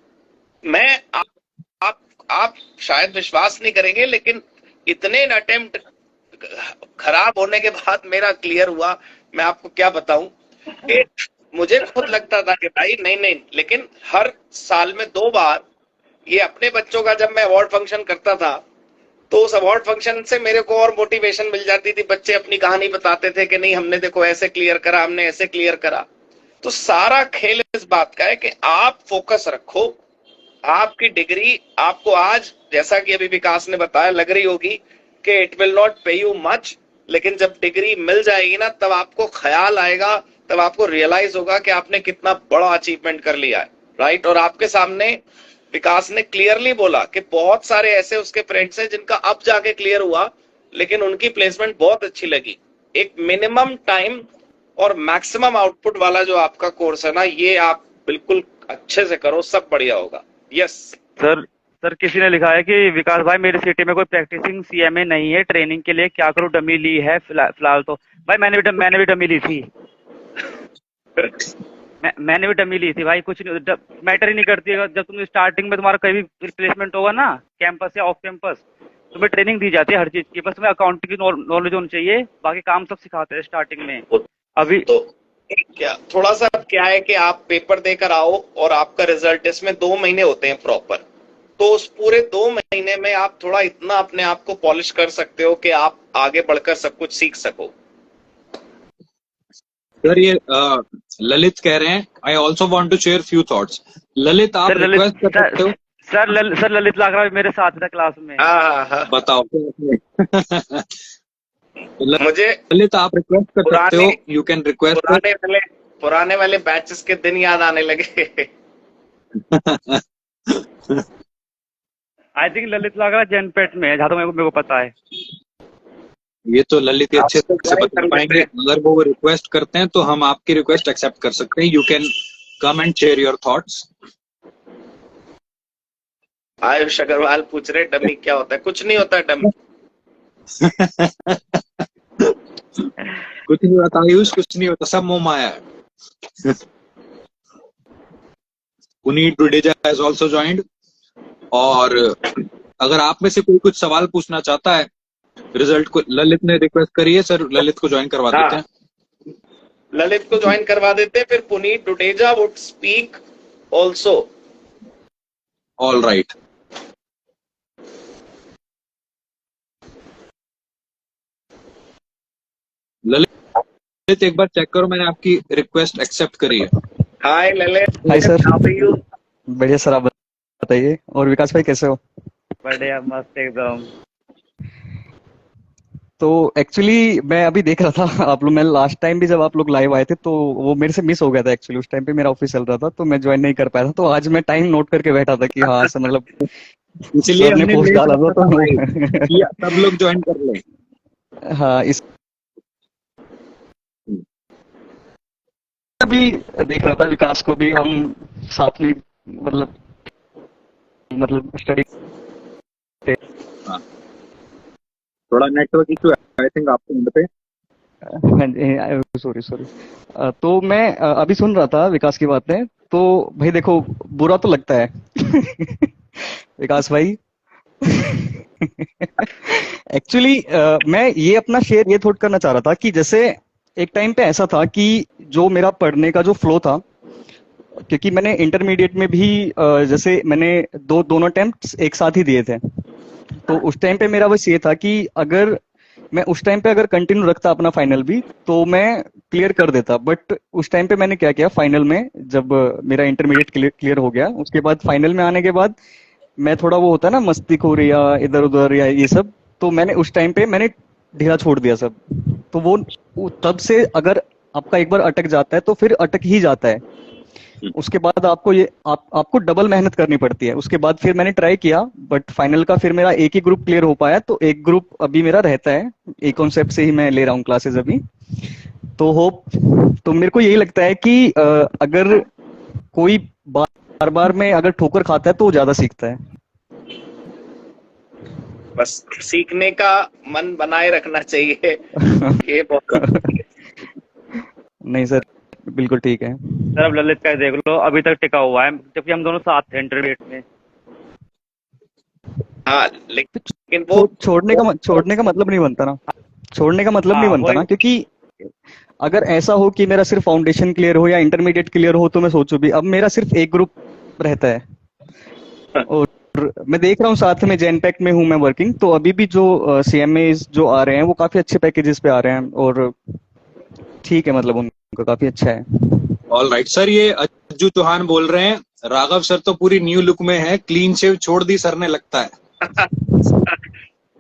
मैं आप शायद विश्वास नहीं करेंगे, लेकिन इतने अटेम्प्ट खराब होने के बाद मेरा क्लियर हुआ, मैं आपको क्या बताऊं कि मुझे खुद लगता था कि भाई नहीं नहीं, लेकिन हर साल में 2 बार ये अपने बच्चों का जब मैं अवार्ड फंक्शन करता था, तो उस अवार्ड फंक्शन से मेरे को और मोटिवेशन मिल जाती थी। बच्चे अपनी कहानी बताते थे कि नहीं हमने देखो ऐसे क्लियर करा, हमने ऐसे क्लियर करा। तो सारा खेल इस बात का है कि आप फोकस रखो। आपकी डिग्री आपको आज, जैसा कि अभी विकास ने बताया, लग रही होगी कि इट विल नॉट पे यू मच, लेकिन जब डिग्री मिल जाएगी ना, तब आपको ख्याल आएगा, तब आपको रियलाइज होगा कि आपने कितना बड़ा अचीवमेंट कर लिया है। राइट। और आपके सामने विकास ने क्लियरली बोला कि बहुत सारे ऐसे उसके फ्रेंड्स हैं जिनका अब जाके क्लियर हुआ, लेकिन उनकी प्लेसमेंट बहुत अच्छी लगी। एक मिनिमम टाइम और मैक्सिमम आउटपुट वाला जो आपका कोर्स है ना, ये आप बिल्कुल अच्छे से करो, सब बढ़िया होगा। यस सर किसी ने लिखा है कि विकास भाई मेरी सिटी में कोई प्रैक्टिसिंग सीएमए नहीं है, ट्रेनिंग के लिए क्या करूं, डमी ली है फिलहाल तो। भाई मैंने भी डमी ली थी। मैंने भी डमी ली थी भाई, कुछ नहीं, मैटर ही नहीं करती है। जब तुम स्टार्टिंग में तुम्हारा कहीं भी रिप्लेसमेंट होगा ना, कैंपस या ऑफ कैंपस, तुम्हें ट्रेनिंग दी जाती है हर चीज की, बस तुम्हें अकाउंटिंग की नॉलेज होनी चाहिए, बाकी काम सब सिखाते हैं स्टार्टिंग में। अभी तो क्या थोड़ा सा क्या है कि आप पेपर देकर आओ और आपका रिजल्ट, इसमें 2 महीने होते हैं प्रॉपर, तो उस पूरे 2 महीने में आप थोड़ा इतना अपने आप को पॉलिश कर सकते हो कि आप आगे बढ़कर सब कुछ सीख सको। सर ये ललित कह रहे हैं, I also want to share few thoughts. Lalit आप रिक्वेस्ट कर सकते हो। सर ललित लागरा मेरे साथ था क्लास में। हाँ। बताओ। मुझे ललित आप रिक्वेस्ट कर सकते हो, यू कैन रिक्वेस्ट। पुराने वाले बैचेस के दिन याद आने लगे। आई थिंक ललित लागरा जनपेट में है, जहाँ तक मेरे को पता है। ये तो ललित अच्छे से बता पाएंगे। अगर वो रिक्वेस्ट करते हैं तो हम आपकी रिक्वेस्ट एक्सेप्ट कर सकते हैं। You can come and share your thoughts. Ayush Agarwal पूछ रहे डमी क्या होता है। कुछ नहीं होता डमी। कुछ नहीं होता आयुष, कुछ नहीं होता, सब मोह माया है। Puneet Dudeja has also joined. और अगर आप में से कोई कुछ सवाल पूछना चाहता है रिजल्ट को, ललित ने रिक्वेस्ट करी है सर, ललित को ज्वाइन करवा देते हैं। ललित को ज्वाइन करवा देते हैं, फिर Puneet Dudeja would speak also. All right. Lalit एक बार चेक करो, मैंने आपकी रिक्वेस्ट एक्सेप्ट करी है। Hi Lalit. Hi sir. How are you? बढ़िया सर, आप बताइए। और विकास भाई कैसे हो? बढ़िया मस्त एकदम। तो एक्चुअली मैं अभी देख रहा था आप लोग, मैं लास्ट टाइम भी जब आप लोग लाइव आए थे तो वो मेरे से मिस हो गया था एक्चुअली। उस टाइम पे मेरा ऑफिस चल रहा था तो मैं ज्वाइन नहीं कर पाया था। तो आज मैं टाइम नोट करके बैठा था कि हाँ सर, मतलब इसलिए सर ने हमने पोस्ट लेट डाला था तो कि सब लोग ज्वाइन कर लें। हाँ, इस अभी देख रहा था विकास को भी, हम साथ में मतलब स्टडी। थोड़ा नेटवर्क इशू है आई थिंक आपके एंड पे। Sorry sorry. तो मैं अभी सुन रहा था विकास की बातें। तो भाई देखो, बुरा तो लगता है विकास भाई। एक्चुअली मैं ये अपना शेयर ये थोड़ा करना चाह रहा था कि जैसे एक टाइम पे ऐसा था कि जो मेरा पढ़ने का जो फ्लो था, क्योंकि मैंने इंटरमीडिएट में भी जैसे मैंने दोनों अटेम्प्ट्स एक साथ ही दिए थे। तो उस टाइम पे मेरा बस ये था कि अगर मैं उस टाइम पे अगर कंटिन्यू रखता अपना फाइनल भी तो मैं क्लियर कर देता। बट उस टाइम पे मैंने क्या किया, फाइनल में जब मेरा इंटरमीडिएट क्लियर हो गया, उसके बाद फाइनल में आने के बाद मैं थोड़ा वो होता है ना मस्तीखोरी या इधर उधर या ये सब, तो मैंने उस टाइम पे मैंने ढीला छोड़ दिया सब। तो वो तब से अगर आपका एक बार अटक जाता है तो फिर अटक ही जाता है। उसके बाद आपको आपको डबल मेहनत करनी पड़ती है। उसके बाद फिर मैंने ट्राई किया, बट फाइनल का फिर मेरा एक ही ग्रुप क्लियर हो पाया। तो एक ग्रुप अभी मेरा रहता है, एक कॉन्सेप्ट से ही मैं ले रहा हूँ क्लासेस अभी। तो होप, तो मेरे को यही लगता है कि अगर कोई बार बार में अगर ठोकर खाता है तो वो ज्यादा सीखता है। बस सीखने का मन बनाए रखना चाहिए। ये बहुत नहीं सर, बिल्कुल ठीक है सर अब ललित का ही देख लो, अभी तक टिका हुआ है, जबकि हम दोनों साथ थे इंटरमीडिएट में। हाँ, लेकिन वो छोड़ने का मतलब नहीं बनता ना। छोड़ने का मतलब नहीं बनता ना, क्योंकि अगर ऐसा हो कि मेरा सिर्फ फाउंडेशन क्लियर हो या इंटरमीडिएट क्लियर हो तो मैं सोचूं भी, अब मेरा सिर्फ एक ग्रुप रहता है और मैं देख रहा हूँ साथ में जेनपैक में हूँ मैं वर्किंग। तो अभी भी जो सीएमए जो आ रहे हैं वो काफी अच्छे पैकेजेस पे आ रहे हैं और ठीक है, मतलब उनका काफी अच्छा है। ऑल राइट सर, ये अज्जू चौहान बोल रहे हैं, राघव सर तो पूरी न्यू लुक में है, क्लीन शेव छोड़ दी सर ने लगता है।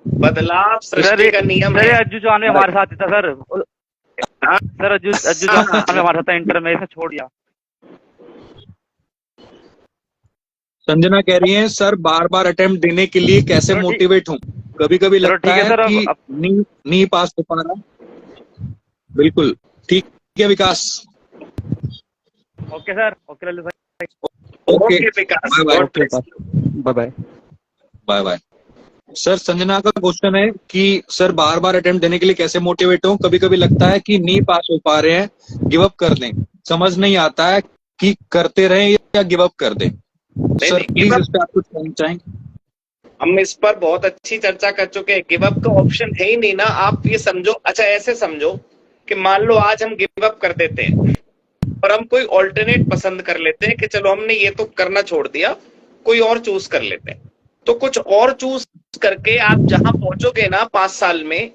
बदलाव सृष्टि का नियम है। अज्जू चौहान हमारे साथ था सर। सर अज्जू चौहान हमारे साथ इंटर में से छोड़ दिया। संजना कह रही है सर बार बार अटेम्प्ट देने के लिए कैसे मोटिवेट हूँ, कभी कभी लगता है कि नहीं पास हो पा रहा। बिल्कुल ठीक है Vikas. Okay sir, okay Lalit भाई, okay Vikas, bye bye bye bye. Sir Sanjana का क्वेश्चन है कि सर बार बार अटेम्प्ट देने के लिए कैसे मोटिवेट हूँ, कभी कभी लगता है कि नहीं पास हो पा रहे हैं, गिव अप कर दें, समझ नहीं आता है कि करते रहें या गिव अप कर दें। सर प्लीज इस पे आप कुछ कहना चाहेंगे? हम इस पर बहुत अच्छी चर्चा कर चुके हैं। गिव अप का ऑप्शन है ही नहीं ना। आप ये समझो, अच्छा ऐसे समझो कि मान लो आज हम गिव अप कर देते हैं और हम कोई ऑल्टरनेट पसंद कर लेते हैं कि चलो हमने ये तो करना छोड़ दिया, कोई और चूज कर लेते हैं। तो कुछ और चूज करके आप जहां पहुंचोगे ना 5 साल में,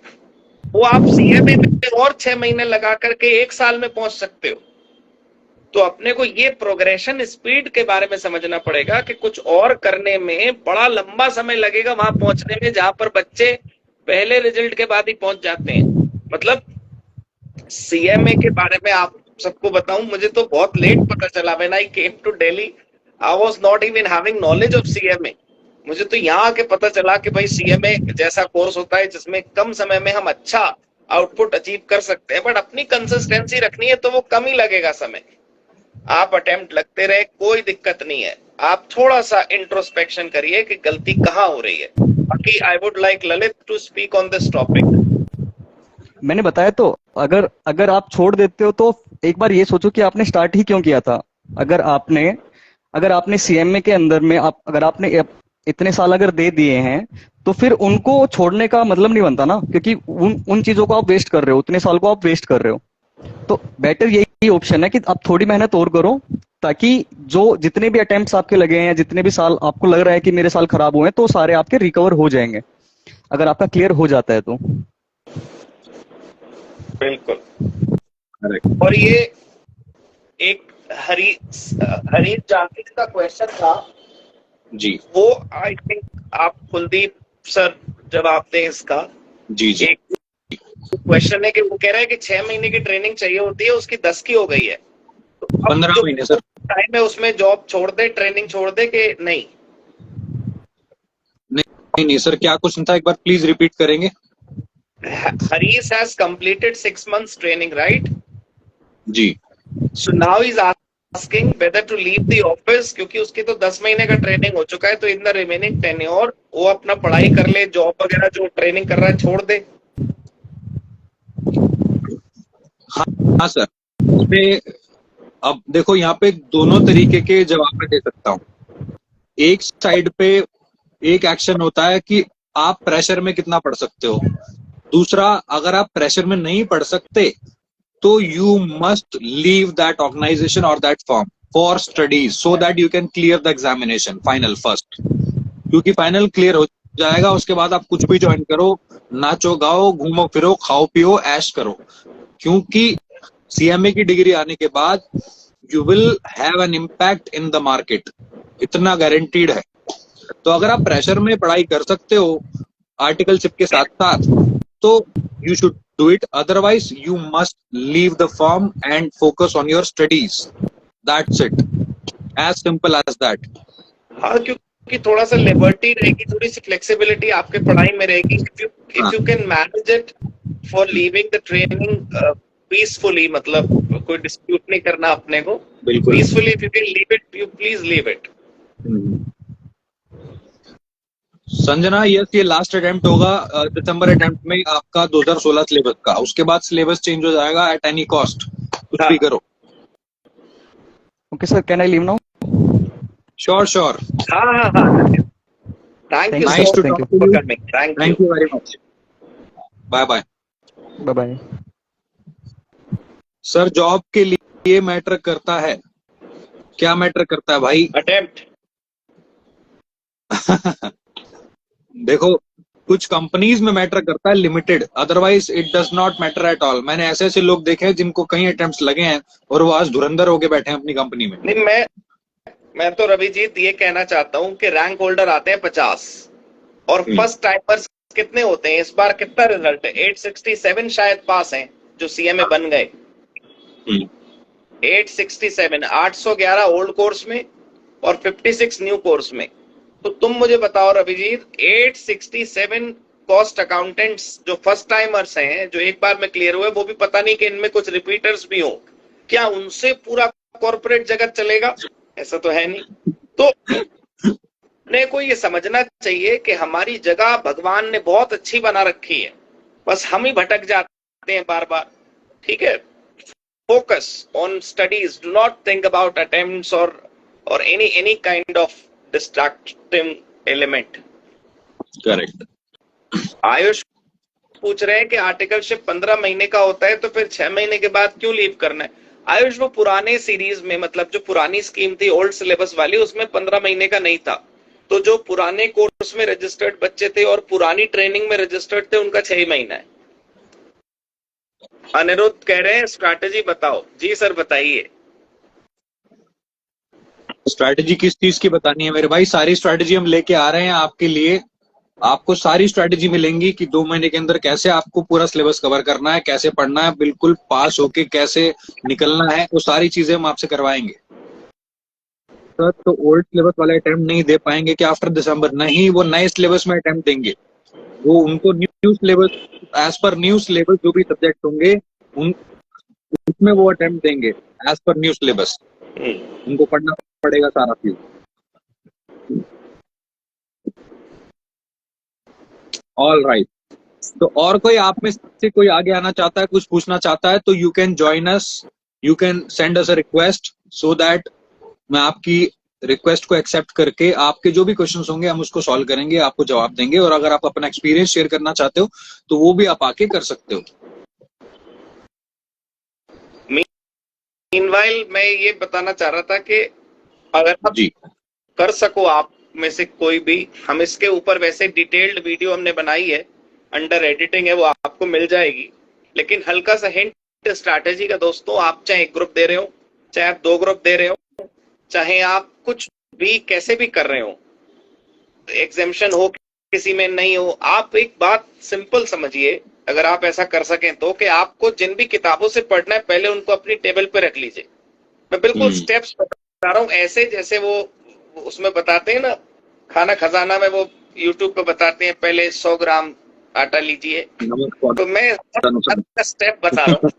वो आप सीएमए में और 6 महीने लगा करके 1 साल में पहुंच सकते हो। तो अपने को ये प्रोग्रेशन स्पीड के बारे में समझना पड़ेगा कि कुछ और करने में बड़ा लंबा समय लगेगा वहां पहुंचने में, जहां पर बच्चे पहले रिजल्ट के बाद ही पहुंच जाते हैं। मतलब सीएमए के बारे में आप सबको बताऊं, मुझे तो बहुत लेट पता चला। When I came to Delhi I was not even having knowledge of CMA. मुझे तो यहाँ आके पता चला कि भाई सीएमए जैसा कोर्स होता है जिसमें कम समय में हम अच्छा आउटपुट अचीव कर सकते हैं, बट अपनी कंसिस्टेंसी रखनी है तो वो कम ही लगेगा समय। आप अटेम्प्ट लगते रहे, कोई दिक्कत नहीं है। आप थोड़ा सा इंट्रोस्पेक्शन करिए कि गलती कहाँ हो रही है। बाकी I would like Lalit to speak on this topic. मैंने बताया तो, अगर आप छोड़ देते हो तो एक बार ये सोचो कि आपने स्टार्ट ही क्यों किया था। अगर आपने सीएमए के अंदर में अगर आपने इतने साल अगर दे दिए हैं तो फिर उनको छोड़ने का मतलब नहीं बनता ना, क्योंकि उन उन चीजों को आप वेस्ट कर रहे हो, उतने साल को आप वेस्ट कर रहे हो। तो बेटर यही ऑप्शन है कि आप थोड़ी मेहनत और करो, ताकि जो जितने भी अटेम्प्ट्स आपके लगे हैं, जितने भी साल आपको लग रहा है कि मेरे साल खराब हुए हैं, तो सारे आपके रिकवर हो जाएंगे अगर आपका क्लियर हो जाता है तो। बिल्कुल। करेक्ट। और ये एक हरी हरीश जानवी का क्वेश्चन था, जी वो आई थिंक आप कुलदीप सर जवाब दें इसका। जी जी। एक क्वेश्चन है कि वो कह रहा है कि 6 महीने की ट्रेनिंग चाहिए होती है, उसकी 10 की हो गई है, तो अब 15 जो महीने सर। टाइम है उसमें जॉब छोड़ दे, ट्रेनिंग छोड़ दे कि नहीं? नहीं नहीं सर, क्या क्वेश्चन था, एक बार प्लीज रिपीट करेंगे? Harish has completed 6 months training, right? जी So now he's asking whether to leave the office, क्योंकि उसकी तो 10 महीने का ट्रेनिंग हो चुका है, तो इन द रिमेनिंग टेन्योर वो अपना पढ़ाई कर ले, जॉब वगैरह जो ट्रेनिंग कर रहा है छोड़ दे। हाँ सर। इसमें अब देखो, यहाँ पे दोनों तरीके के जवाब मैं दे सकता हूँ। एक साइड पे एक एक्शन होता है कि आप प्रेशर में कितना पढ़ सकते हो। दूसरा, अगर आप प्रेशर में नहीं पढ़ सकते तो you must leave that organisation और that form for studies so that you can clear the examination final first. क्योंकि फाइनल क्लियर हो जाएगा, उसके बाद आप कुछ भी ज्वाइन करो, नाचो गाओ, घूमो फिरो, खाओ पियो, ऐश करो। क्योंकि सीएमए की डिग्री आने के बाद you will have an impact in the market, इतना गारंटीड है। तो अगर आप प्रेशर में पढ़ाई कर सकते हो आर्टिकलशिप के साथ साथ, तो you should do it, otherwise you must leave the firm and focus on your studies. That's it, as simple as that. हाँ, क्योंकि थोड़ा सा लिबर्टी रहेगी, थोड़ी सी फ्लेक्सिबिलिटी आपके पढ़ाई में रहेगी। If you can manage it for leaving the training peacefully, मतलब कोई डिस्प्यूट नहीं करना अपने को, बिल्कुल। Peacefully, if you can leave it, you please leave it. Sanjana, yes, ये लास्ट अटेम्प्ट होगा दिसंबर अटेम्प्ट में आपका 2016 सिलेबस का। उसके बाद सिलेबस चेंज हो जाएगा एट एनी कॉस्ट, कुछ भी करो। Okay sir, can I leave now? Sure sure. हाँ हाँ हाँ, thank you nice so to much talk to for you. Coming, thank thank you. You very much. Bye bye. Bye bye. Sir, job के लिए matter करता है, क्या matter करता है भाई? अटेम्प्ट। देखो, कुछ कंपनीज में मैटर करता है limited, otherwise it does not matter at all. मैंने ऐसे ऐसे लोग देखे हैं जिनको कई अटेम्प्ट्स लगे हैं और वो आज धुरंधर होके बैठे हैं अपनी कंपनी में। नहीं, मैं तो रविजीत ये कहना चाहता हूँ कि रैंक होल्डर आते हैं 50 और फर्स्ट टाइमर्स कितने होते हैं? इस बार कितना रिजल्ट है? 867 शायद पास हैं जो सीएमए बन गए। 867, 811 ओल्ड कोर्स में और 56 न्यू कोर्स में। तो तुम मुझे बताओ रविजीत, 867 कॉस्ट अकाउंटेंट्स जो फर्स्ट टाइमर्स हैं, जो एक बार में क्लियर हुए, वो भी पता नहीं कि इनमें कुछ रिपीटर्स भी हो, क्या उनसे पूरा कॉर्पोरेट जगत चलेगा? ऐसा तो है नहीं। तो अपने को ये समझना चाहिए कि हमारी जगह भगवान ने बहुत अच्छी बना रखी है, बस हम ही भटक जाते हैं बार बार। ठीक है, focus on studies, do not think about attempts or any kind of distracting element. Correct. Ayush पूछ रहे हैं कि आर्टिकलशिप 15 महीने का होता है, तो फिर 6 महीने के बाद क्यों लीव करना है? आयुष, वो पुराने सीरीज में, मतलब जो पुरानी स्कीम थी ओल्ड सिलेबस वाली, उसमें 15 महीने का नहीं था। तो जो पुराने कोर्स में रजिस्टर्ड बच्चे थे और पुरानी ट्रेनिंग में रजिस्टर्ड थे, उनका 6 महीना है। अनिरुद्ध कह रहे हैं स्ट्रैटेजी बताओ। जी सर, बताइए। स्ट्रैटेजी किस चीज की बतानी है मेरे भाई? सारी स्ट्रैटेजी हम लेके आ रहे हैं आपके लिए। आपको सारी स्ट्रैटेजी मिलेंगी कि 2 महीने के अंदर कैसे आपको पूरा सिलेबस कवर करना है, कैसे पढ़ना है, बिल्कुल पास होके कैसे निकलना है, वो सारी चीजें हम आपसे करवाएंगे। सर, तो ओल्ड सिलेबस वाले अटेम्प्ट नहीं दे पाएंगे कि आफ्टर दिसंबर? नहीं, वो नए सिलेबस में अटेम्प्ट देंगे। वो उनको new syllabus, as per new syllabus जो भी सब्जेक्ट होंगे उसमें वो अटेम्प्ट देंगे एज पर न्यू सिलेबस। उनको पढ़ना पड़ेगा सारा चीज। All right. तो और कोई आप में से कोई आगे आना चाहता है, कुछ पूछना चाहता है, तो you can join us, you can send us a request so that मैं आपकी रिक्वेस्ट को एक्सेप्ट करके आपके जो भी क्वेश्चंस होंगे हम उसको सॉल्व करेंगे, आपको जवाब देंगे। और अगर आप अपना एक्सपीरियंस शेयर करना चाहते हो तो वो भी आप आके कर सकते हो। मीनवाइल मैं ये बताना चाह रहा था कि अगर आप जी कर सको, आप में से कोई भी, हम इसके ऊपर वैसे डिटेल्ड वीडियो हमने बनाई है, अंडर एडिटिंग है, वो आपको मिल जाएगी। लेकिन हल्का सा हिंट स्ट्रैटेजी का दोस्तों, आप चाहे एक ग्रुप दे रहे हो, चाहे आप 2 ग्रुप दे रहे हो, चाहे आप कुछ भी कैसे भी कर रहे हो, एग्जेम्पशन हो किसी में नहीं हो, आप एक बात सिंपल समझिए, अगर आप ऐसा कर सकें तो, कि आपको जिन भी किताबों से पढ़ना है पहले उनको अपनी टेबल पे रख लीजिए। मैं बिल्कुल स्टेप्स बता रहा हूँ ऐसे जैसे वो उसमें बताते हैं ना, खाना खजाना में वो यूट्यूब पे बताते हैं, पहले 100 ग्राम आटा लीजिए। तो मैं स्टेप बता रहा हूँ।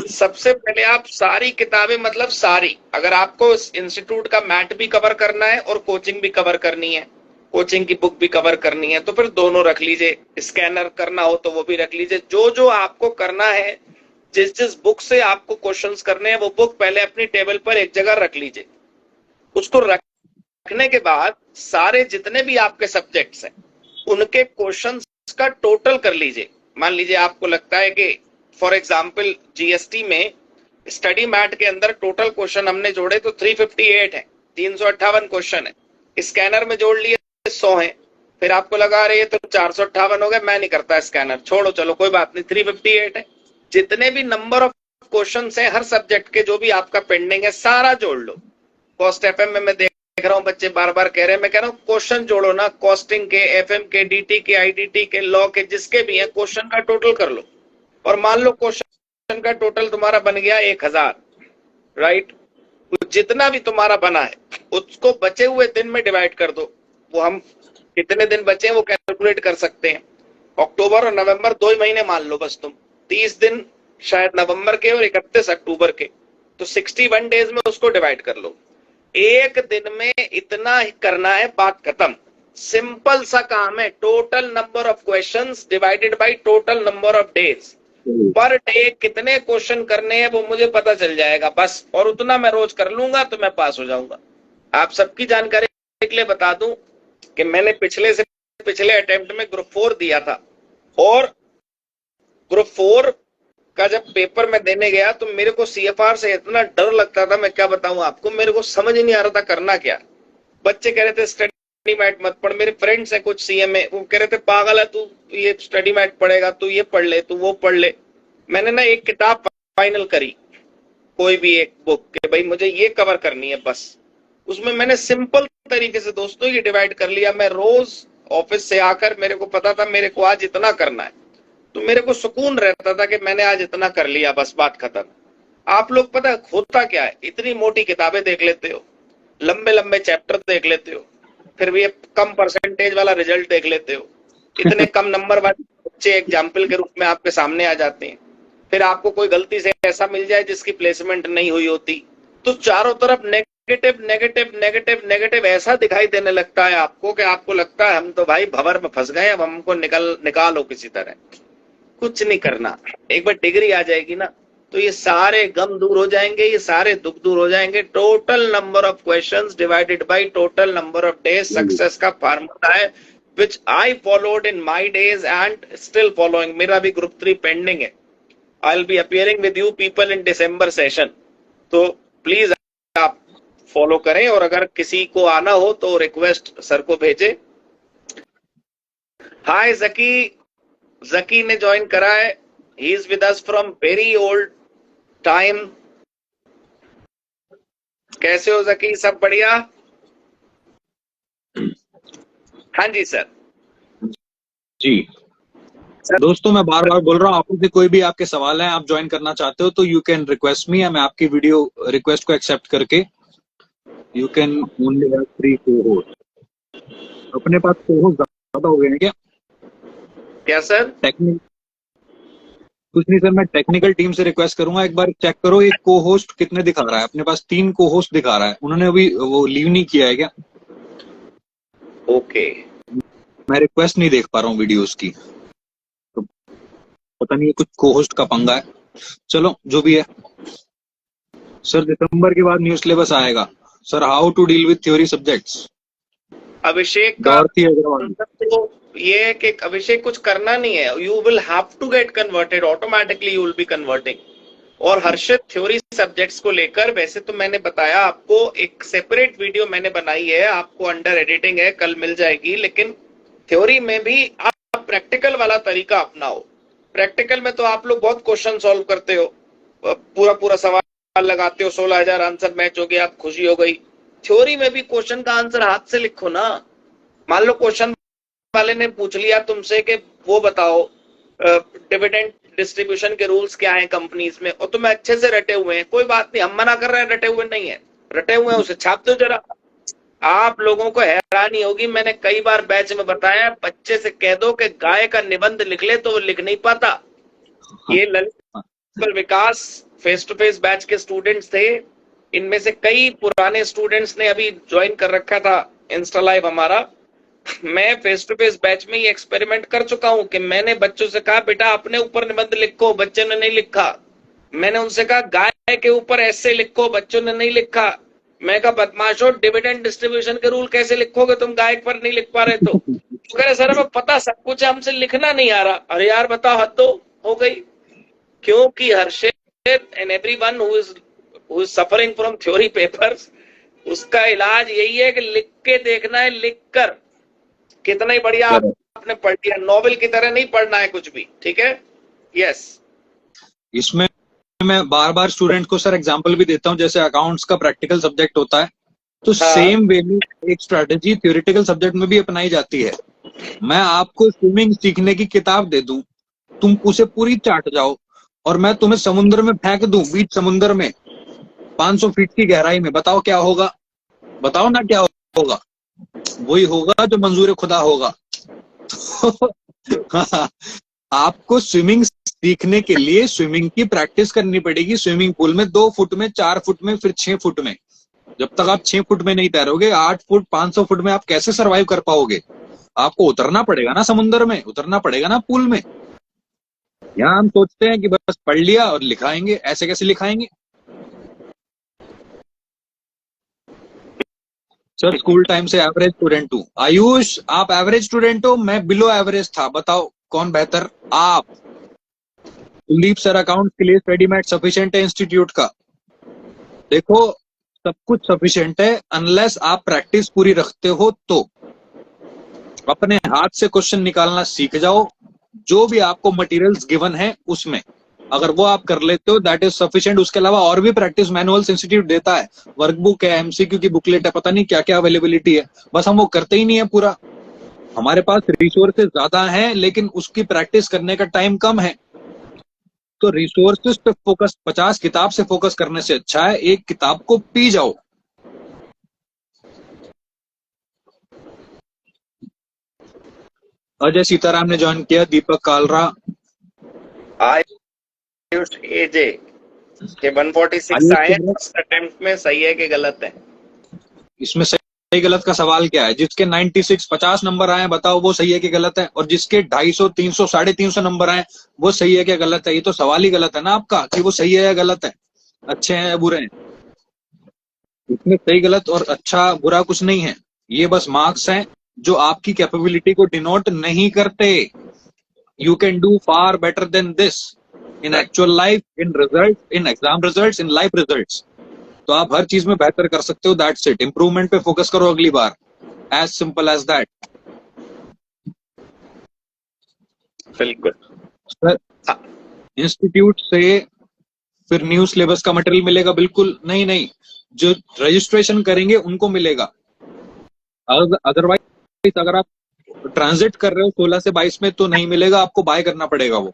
सबसे पहले आप सारी किताबें, मतलब सारी, अगर आपको इंस्टीट्यूट का मैट भी कवर करना है और कोचिंग भी कवर करनी है, कोचिंग की बुक भी कवर करनी है, तो फिर दोनों रख लीजिए। स्कैनर करना हो तो वो भी रख लीजिए। जो जो आपको करना है, जिस जिस बुक से आपको क्वेश्चंस करने हैं, वो बुक पहले अपनी टेबल पर एक जगह रख लीजिए। उसको रखने के बाद सारे जितने भी आपके सब्जेक्ट्स हैं उनके क्वेश्चंस का टोटल कर लीजिए। मान लीजिए आपको लगता है कि फॉर एग्जांपल जीएसटी में स्टडी मैट के अंदर टोटल क्वेश्चन हमने जोड़े तो 358 है, 358 क्वेश्चन है। स्कैनर में जोड़ लिए 100 है, फिर आपको लगा रही है तो 458 हो गए, मैं नहीं करता स्कैनर, छोड़ो, चलो कोई बात नहीं, 358 है। जितने भी नंबर ऑफ क्वेश्चन है हर सब्जेक्ट के, जो भी आपका पेंडिंग है, सारा जोड़ लो। कॉस्ट एफएम में मैं देख रहा हूँ बच्चे बार बार कह रहे हैं, मैं कह रहा हूँ क्वेश्चन जोड़ो ना, कॉस्टिंग के, एफएम के, डीटी के, आईडीटी के, लॉ के, जिसके भी है, क्वेश्चन का टोटल कर लो। और मान लो क्वेश्चन का टोटल तुम्हारा बन गया 1000, राइट? जितना भी तुम्हारा बना है उसको बचे हुए दिन में डिवाइड कर दो। वो हम कितने दिन बचे हैं वो कैलकुलेट कर सकते हैं। अक्टूबर और नवंबर 2 ही महीने मान लो बस तुम, 30 दिन शायद नवंबर के और 31 अक्टूबर के, तो 61 डेज में उसको डिवाइड कर लो। एक दिन में इतना ही करना है, बात खत्म। सिंपल सा काम है। Total number of questions divided by total number of days. Per day कितने क्वेश्चन करने हैं वो मुझे पता चल जाएगा बस, और उतना मैं रोज कर लूंगा तो मैं पास हो जाऊंगा। आप सबकी जानकारी के लिए बता दूं कि मैंने पिछले से पिछले अटेम्प्ट में ग्रुप 4 दिया था, और ग्रुप 4 का जब पेपर में देने गया तो मेरे को सीएफआर से इतना डर लगता था, मैं क्या बताऊं आपको, मेरे को समझ ही नहीं आ रहा था करना क्या। बच्चे कह रहे थे स्टडी मैट मत पढ़, मेरे फ्रेंड्स है कुछ सीएमए, वो कह रहे थे पागल है तू, ये स्टडी मैट पढ़ेगा, तू ये पढ़ ले, तू वो पढ़ ले। मैंने ना एक किताब फाइनल करी, कोई भी एक बुक, के भाई मुझे ये कवर करनी है बस। उसमें मैंने सिंपल तरीके से दोस्तों ये डिवाइड कर लिया। मैं रोज ऑफिस से आकर, मेरे को पता था मेरे को आज इतना करना है, तो मेरे को सुकून रहता था कि मैंने आज इतना कर लिया, बस बात खत्म। आप लोग पता होता क्या है, इतनी मोटी किताबें देख लेते हो, लंबे लंबे चैप्टर देख लेते हो, फिर भी कम परसेंटेज वाला रिजल्ट देख लेते हो, इतने कम नंबर वाले बच्चे एग्जाम्पल के रूप में आपके सामने आ जाते हैं। फिर आपको कोई गलती से ऐसा मिल जाए जिसकी प्लेसमेंट नहीं हुई होती, तो चारों तरफ नेगेटिव नेगेटिव नेगेटिव नेगेटिव ऐसा दिखाई देने लगता है आपको कि आपको लगता है हम तो भाई भंवर में फंस गए, अब हमको निकालो किसी तरह। कुछ नहीं करना, एक बार डिग्री आ जाएगी ना तो ये सारे गम दूर हो जाएंगे, ये सारे दुख दूर हो जाएंगे। Total number of questions divided by total number of days success का फार्मूला है, which I followed in my days and still following. मेरा भी ग्रुप 3 पेंडिंग है। I will be appearing with you people in December session, तो please आप follow करें। और अगर किसी को आना हो तो रिक्वेस्ट सर को भेजे। हाय जकी ने ज्वाइन करा है, he is with us from very old time. कैसे हो जकी, सब बढ़िया? हाँ जी सर। जी दोस्तों, मैं बार बार बोल रहा हूँ, आपको से कोई भी आपके सवाल है, आप ज्वाइन करना चाहते हो तो यू कैन रिक्वेस्ट मी। मैं आपकी वीडियो रिक्वेस्ट को एक्सेप्ट करके you can only have 3 co-host. अपने पास को-होस्ट ज्यादा हो गए हैं क्या? क्या सर? कुछ नहीं सर, मैं टेक्निकल टीम से रिक्वेस्ट करूंगा, एक बार चेक करो एक को-होस्ट कितने दिखा रहा है। अपने पास 3 को-होस्ट दिखा रहा है, उन्होंने अभी वो लीव नहीं किया है क्या? ओके, मैं रिक्वेस्ट नहीं देख पा रहा हूँ वीडियोस की, तो पता नहीं कुछ को-होस्ट का पंगा है। चलो जो भी है सर, दिसंबर के बाद न्यू सिलेबस आएगा, sir how to deal with theory subjects, Abhishek का डॉर्थी अग्रवाल। तो ये है कि अभिषेक कुछ करना नहीं है, you will have to get converted, automatically you will be converting. और हर्षित थ्योरी सब्जेक्ट्स को लेकर वैसे तो मैंने बताया आपको, एक सेपरेट वीडियो मैंने बनाई है, आपको अंडर एडिटिंग है, कल मिल जाएगी। लेकिन थ्योरी में भी आप प्रैक्टिकल वाला तरीका अपनाओ। प्रैक्टिकल में तो आप लोग बहुत क्वेश्चन सॉल्व करते हो, पूरा पूरा सवाल लगाते हो, 16,000 आंसर मैच हो गया, आप खुशी हो गई। थ्योरी में भी क्वेश्चन का आंसर हाथ से लिखो ना। मान लो क्वेश्चन वाले ने पूछ लिया तुमसे कि वो बताओ डिविडेंड डिस्ट्रीब्यूशन के रूल्स क्या हैं कंपनीज में, और तुम्हें अच्छे से रटे हुए हैं, कोई बात नहीं, हम मना कर रहे हैं रटे हुए नहीं है, रटे हुए हैं उसे छाप दो जरा। आप लोगों को हैरानी होगी, मैंने कई बार बैच में बताया, बच्चे से कह दो कि गाय का निबंध लिख ले तो वो लिख नहीं पाता। ये ललित विकास फेस टू फेस बैच के स्टूडेंट्स थे, इनमें से कई पुराने स्टूडेंट्स ने अभी ज्वाइन कर रखा था इंस्टा लाइव हमारा। मैं फेस टू फेस बैच में ये एक्सपेरिमेंट कर चुका हूं कि मैंने बच्चों से कहा बेटा अपने ऊपर निबंध लिखो, बच्चे ने नहीं लिखा। मैंने उनसे कहा गाय के ऊपर ऐसे लिखो, बच्चों ने नहीं लिखा। मैं कहा बदमाशो डिविडेंड डिस्ट्रीब्यूशन के रूल कैसे लिखोगे तुम, गाय पर नहीं लिख पा रहे तो कह रहे सर हमें पता सब कुछ है, हमसे लिखना नहीं आ रहा। अरे यार बताओ, हद तो हो गई। क्योंकि Harshit and everyone who is suffering from theory papers, उसका इलाज यही है कि लिख के देखना है, लिख कर। कितना ही बढ़िया आपने पढ़ लिया, नॉवेल की तरह नहीं पढ़ना है कुछ भी, ठीक है। यस, इसमें मैं बार बार स्टूडेंट को सर एग्जांपल भी देता हूं, जैसे अकाउंट्स का प्रैक्टिकल सब्जेक्ट होता है, तो सेम वे में एक स्ट्रेटेजी थ्योरेटिकल सब्जेक्ट में भी अपनाई जाती है। मैं आपको स्विमिंग सीखने की किताब दे दूं, तुम उसे पूरी चाट जाओ, और मैं तुम्हें समुद्र में फेंक दूं, बीच समुद्र में 500 फीट की गहराई में, बताओ क्या होगा? बताओ ना क्या होगा? वही होगा जो मंजूर खुदा होगा। आपको स्विमिंग सीखने के लिए स्विमिंग की प्रैक्टिस करनी पड़ेगी, स्विमिंग पूल में 2 फुट में, 4 फुट में, फिर 6 फुट में। जब तक आप 6 फुट में नहीं तैरोगे, 8 फुट 500 फुट में आप कैसे सरवाइव कर पाओगे? आपको उतरना पड़ेगा ना समुद्र में, उतरना पड़ेगा ना पूल में। यहाँ हम सोचते हैं कि बस पढ़ लिया और लिखाएंगे, ऐसे कैसे लिखाएंगे? सर स्कूल टाइम से एवरेज स्टूडेंट हूँ। आयुष आप एवरेज स्टूडेंट हो, मैं बिलो एवरेज था, बताओ कौन बेहतर? आप। कुलदीप सर अकाउंट के लिए स्टडी मैट सफिशिएंट है इंस्टीट्यूट का? देखो सब कुछ सफिशिएंट है अनलेस आप प्रैक्टिस पूरी रखते हो तो। अपने हाथ से क्वेश्चन निकालना सीख जाओ, जो भी आपको मटेरियल्स गिवन है उसमें, अगर वो आप कर लेते हो दैट इज सफिशिएंट। उसके अलावा और भी प्रैक्टिस मैनुअल्स इंस्टीट्यूट देता है, वर्कबुक है, एमसीक्यू की बुकलेट है, पता नहीं क्या क्या अवेलेबिलिटी है, बस हम वो करते ही नहीं है पूरा। हमारे पास रिसोर्सेज ज्यादा हैं लेकिन उसकी प्रैक्टिस करने का टाइम कम है। तो रिसोर्सेज पे फोकस 50 किताब से फोकस करने से अच्छा है एक किताब को पी जाओ। अजय सीताराम ने ज्वाइन किया, दीपक कालरा, आयुष एजे के 146 आए फर्स्ट अटेम्प्ट में, सही है कि गलत है? इसमें सही गलत का सवाल क्या है? जिसके 96 50 नंबर आए बताओ वो सही है कि गलत है, और जिसके 250 300 350 नंबर आए वो सही है कि गलत है? ये तो सवाल ही गलत है ना आपका कि वो सही है या गलत है, अच्छे हैं या बुरे हैं। इसमें सही गलत और अच्छा बुरा कुछ नहीं है, ये बस मार्क्स हैं जो आपकी कैपेबिलिटी को डिनोट नहीं करते। You can do far better than this in actual life, in result, in exam results, in life results. तो आप हर चीज में बेहतर कर सकते हो, दैट्स इट। इंप्रूवमेंट पे फोकस करो अगली बार, एज सिंपल एज दैट। बिल्कुल सर इंस्टीट्यूट से फिर न्यू सिलेबस का मटेरियल मिलेगा? बिल्कुल नहीं, नहीं, जो रजिस्ट्रेशन करेंगे उनको मिलेगा। अदरवाइज अगर आप ट्रांजिट कर रहे हो 16 से 22 में तो नहीं मिलेगा, आपको बाय करना पड़ेगा वो।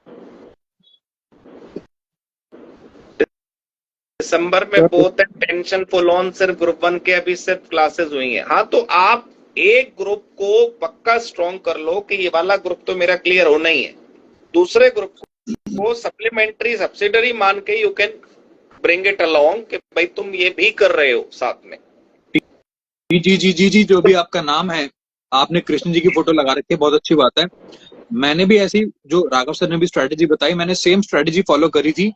दिसंबर में बहुत टेंशन फुल ऑन, सिर्फ ग्रुप 1 के अभी सिर्फ क्लासेस हुई हैं। हाँ तो आप एक ग्रुप को पक्का स्ट्रॉन्ग कर लो कि ये वाला ग्रुप तो मेरा क्लियर होना ही है, दूसरे ग्रुप को सप्लीमेंट्री सब्सिडरी मान के you can bring it along कि भाई तुम ये भी कर रहे हो साथ में। जी जी जी जी जी, जो भी आपका नाम है, आपने कृष्ण जी की फोटो लगा रखी है, बहुत अच्छी बात है। मैंने भी ऐसी, जो राघव सर ने भी स्ट्रेटेजी बताई, मैंने सेम स्ट्रेटेजी फॉलो करी थी।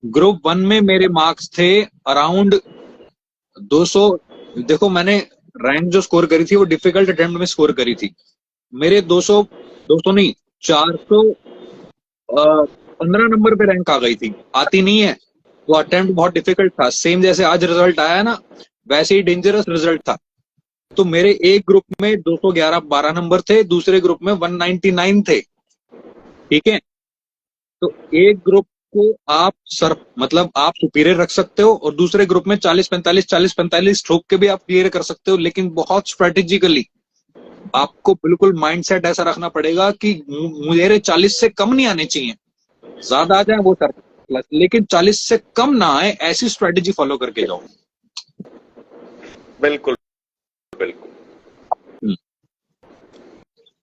ग्रुप 1 में मेरे मार्क्स थे अराउंड 200, देखो मैंने रैंक जो स्कोर करी थी वो डिफिकल्ट अटेम्प्ट में स्कोर करी थी। मेरे 200 200 नहीं 415 नंबर पे रैंक आ गई थी। आती नहीं है, वो अटेम्प्ट बहुत डिफिकल्ट था। सेम जैसे आज रिजल्ट आया है ना, वैसे ही डेंजरस रिजल्ट था। तो मेरे एक ग्रुप में 211-12 नंबर थे, दूसरे ग्रुप में 199 थे। ठीक है, तो एक ग्रुप को आप मतलब आप सुपीरियर रख सकते हो और दूसरे ग्रुप में 40-45 ठोक के भी आप क्लियर कर सकते हो, लेकिन बहुत स्ट्रेटेजिकली आपको बिल्कुल माइंडसेट ऐसा रखना पड़ेगा कि मेरे 40 से कम नहीं आने चाहिए। ज्यादा आ जाए वो सर प्लस, लेकिन 40 से कम ना आए, ऐसी स्ट्रेटेजी फॉलो करके जाओ। बिल्कुल बिल्कुल।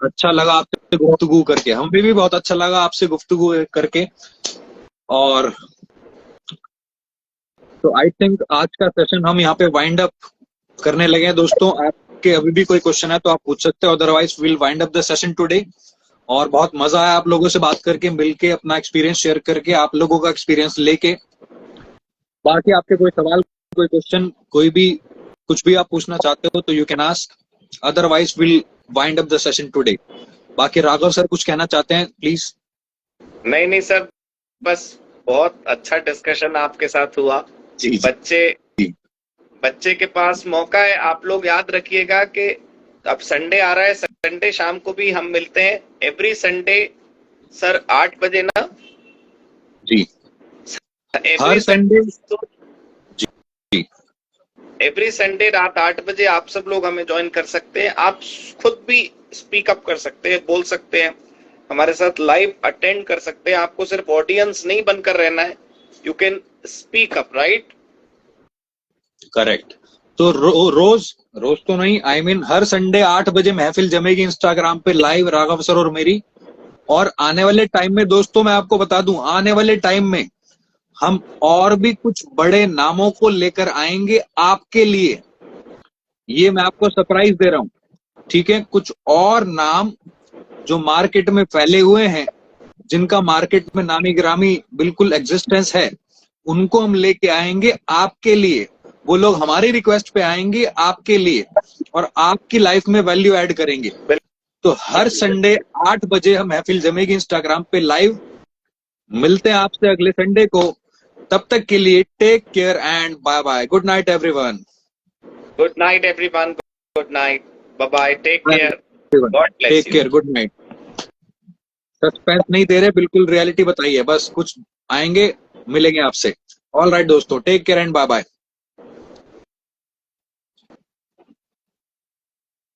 अच्छा लगा आपसे गुफ्तगू करके, हमें भी बहुत अच्छा लगा आपसे गुफ्तगू करके। और तो आई थिंक आज का सेशन हम यहाँ पे वाइंड अप करने लगे हैं। दोस्तों, आपके अभी भी कोई क्वेश्चन है तो आप पूछ सकते हो, otherwise will wind up the session today. और बहुत मजा आया आप लोगों से बात करके, मिलके, अपना एक्सपीरियंस शेयर करके, आप लोगों का एक्सपीरियंस लेके। बाकी आपके कोई सवाल, कोई क्वेश्चन, कोई भी कुछ भी आप पूछना चाहते हो तो you can ask, otherwise will wind up the session today. बाकी राघव सर कुछ कहना चाहते हैं प्लीज? नहीं नहीं सर, बस बहुत अच्छा डिस्कशन आपके साथ हुआ। जी बच्चे के पास मौका है। आप लोग याद रखिएगा कि अब संडे आ रहा है, संडे शाम को भी हम मिलते हैं। एवरी संडे सर 8 बजे ना जी, हर संडे जी, एवरी संडे रात 8 बजे आप सब लोग हमें ज्वाइन कर सकते हैं। आप खुद भी स्पीक अप कर सकते हैं, बोल सकते हैं, हमारे साथ लाइव अटेंड कर सकते हैं। आपको सिर्फ ऑडियंस नहीं बनकर रहना है, you can speak up, right? Correct. तो रोज तो नहीं, आई मीन हर संडे 8 बजे महफिल जमेगी इंस्टाग्राम पे लाइव, राघव सर और मेरी। और आने वाले टाइम में दोस्तों मैं आपको बता दूं, आने वाले टाइम में हम और भी कुछ बड़े नामों को लेकर आएंगे आपके लिए। ये मैं आपको सरप्राइज दे रहा हूं, ठीक है? कुछ और नाम जो मार्केट में फैले हुए हैं, जिनका मार्केट में नामी गिरामी बिल्कुल एग्जिस्टेंस है, उनको हम लेके आएंगे आपके लिए। वो लोग हमारी रिक्वेस्ट पे आएंगे आपके लिए और आपकी लाइफ में वैल्यू ऐड करेंगे। तो हर संडे 8 बजे हम महफिल जमेगी इंस्टाग्राम पे लाइव। मिलते हैं आपसे अगले संडे को। तब तक के लिए take care and bye bye. Good night everyone. Good night everyone, good night, bye bye, take care, God bless take you. Care, good night. Suspense नहीं दे रहे, बिल्कुल रियलिटी बताइए, बस कुछ आएंगे, मिलेंगे आपसे। ऑल राइट दोस्तों, take care and bye bye.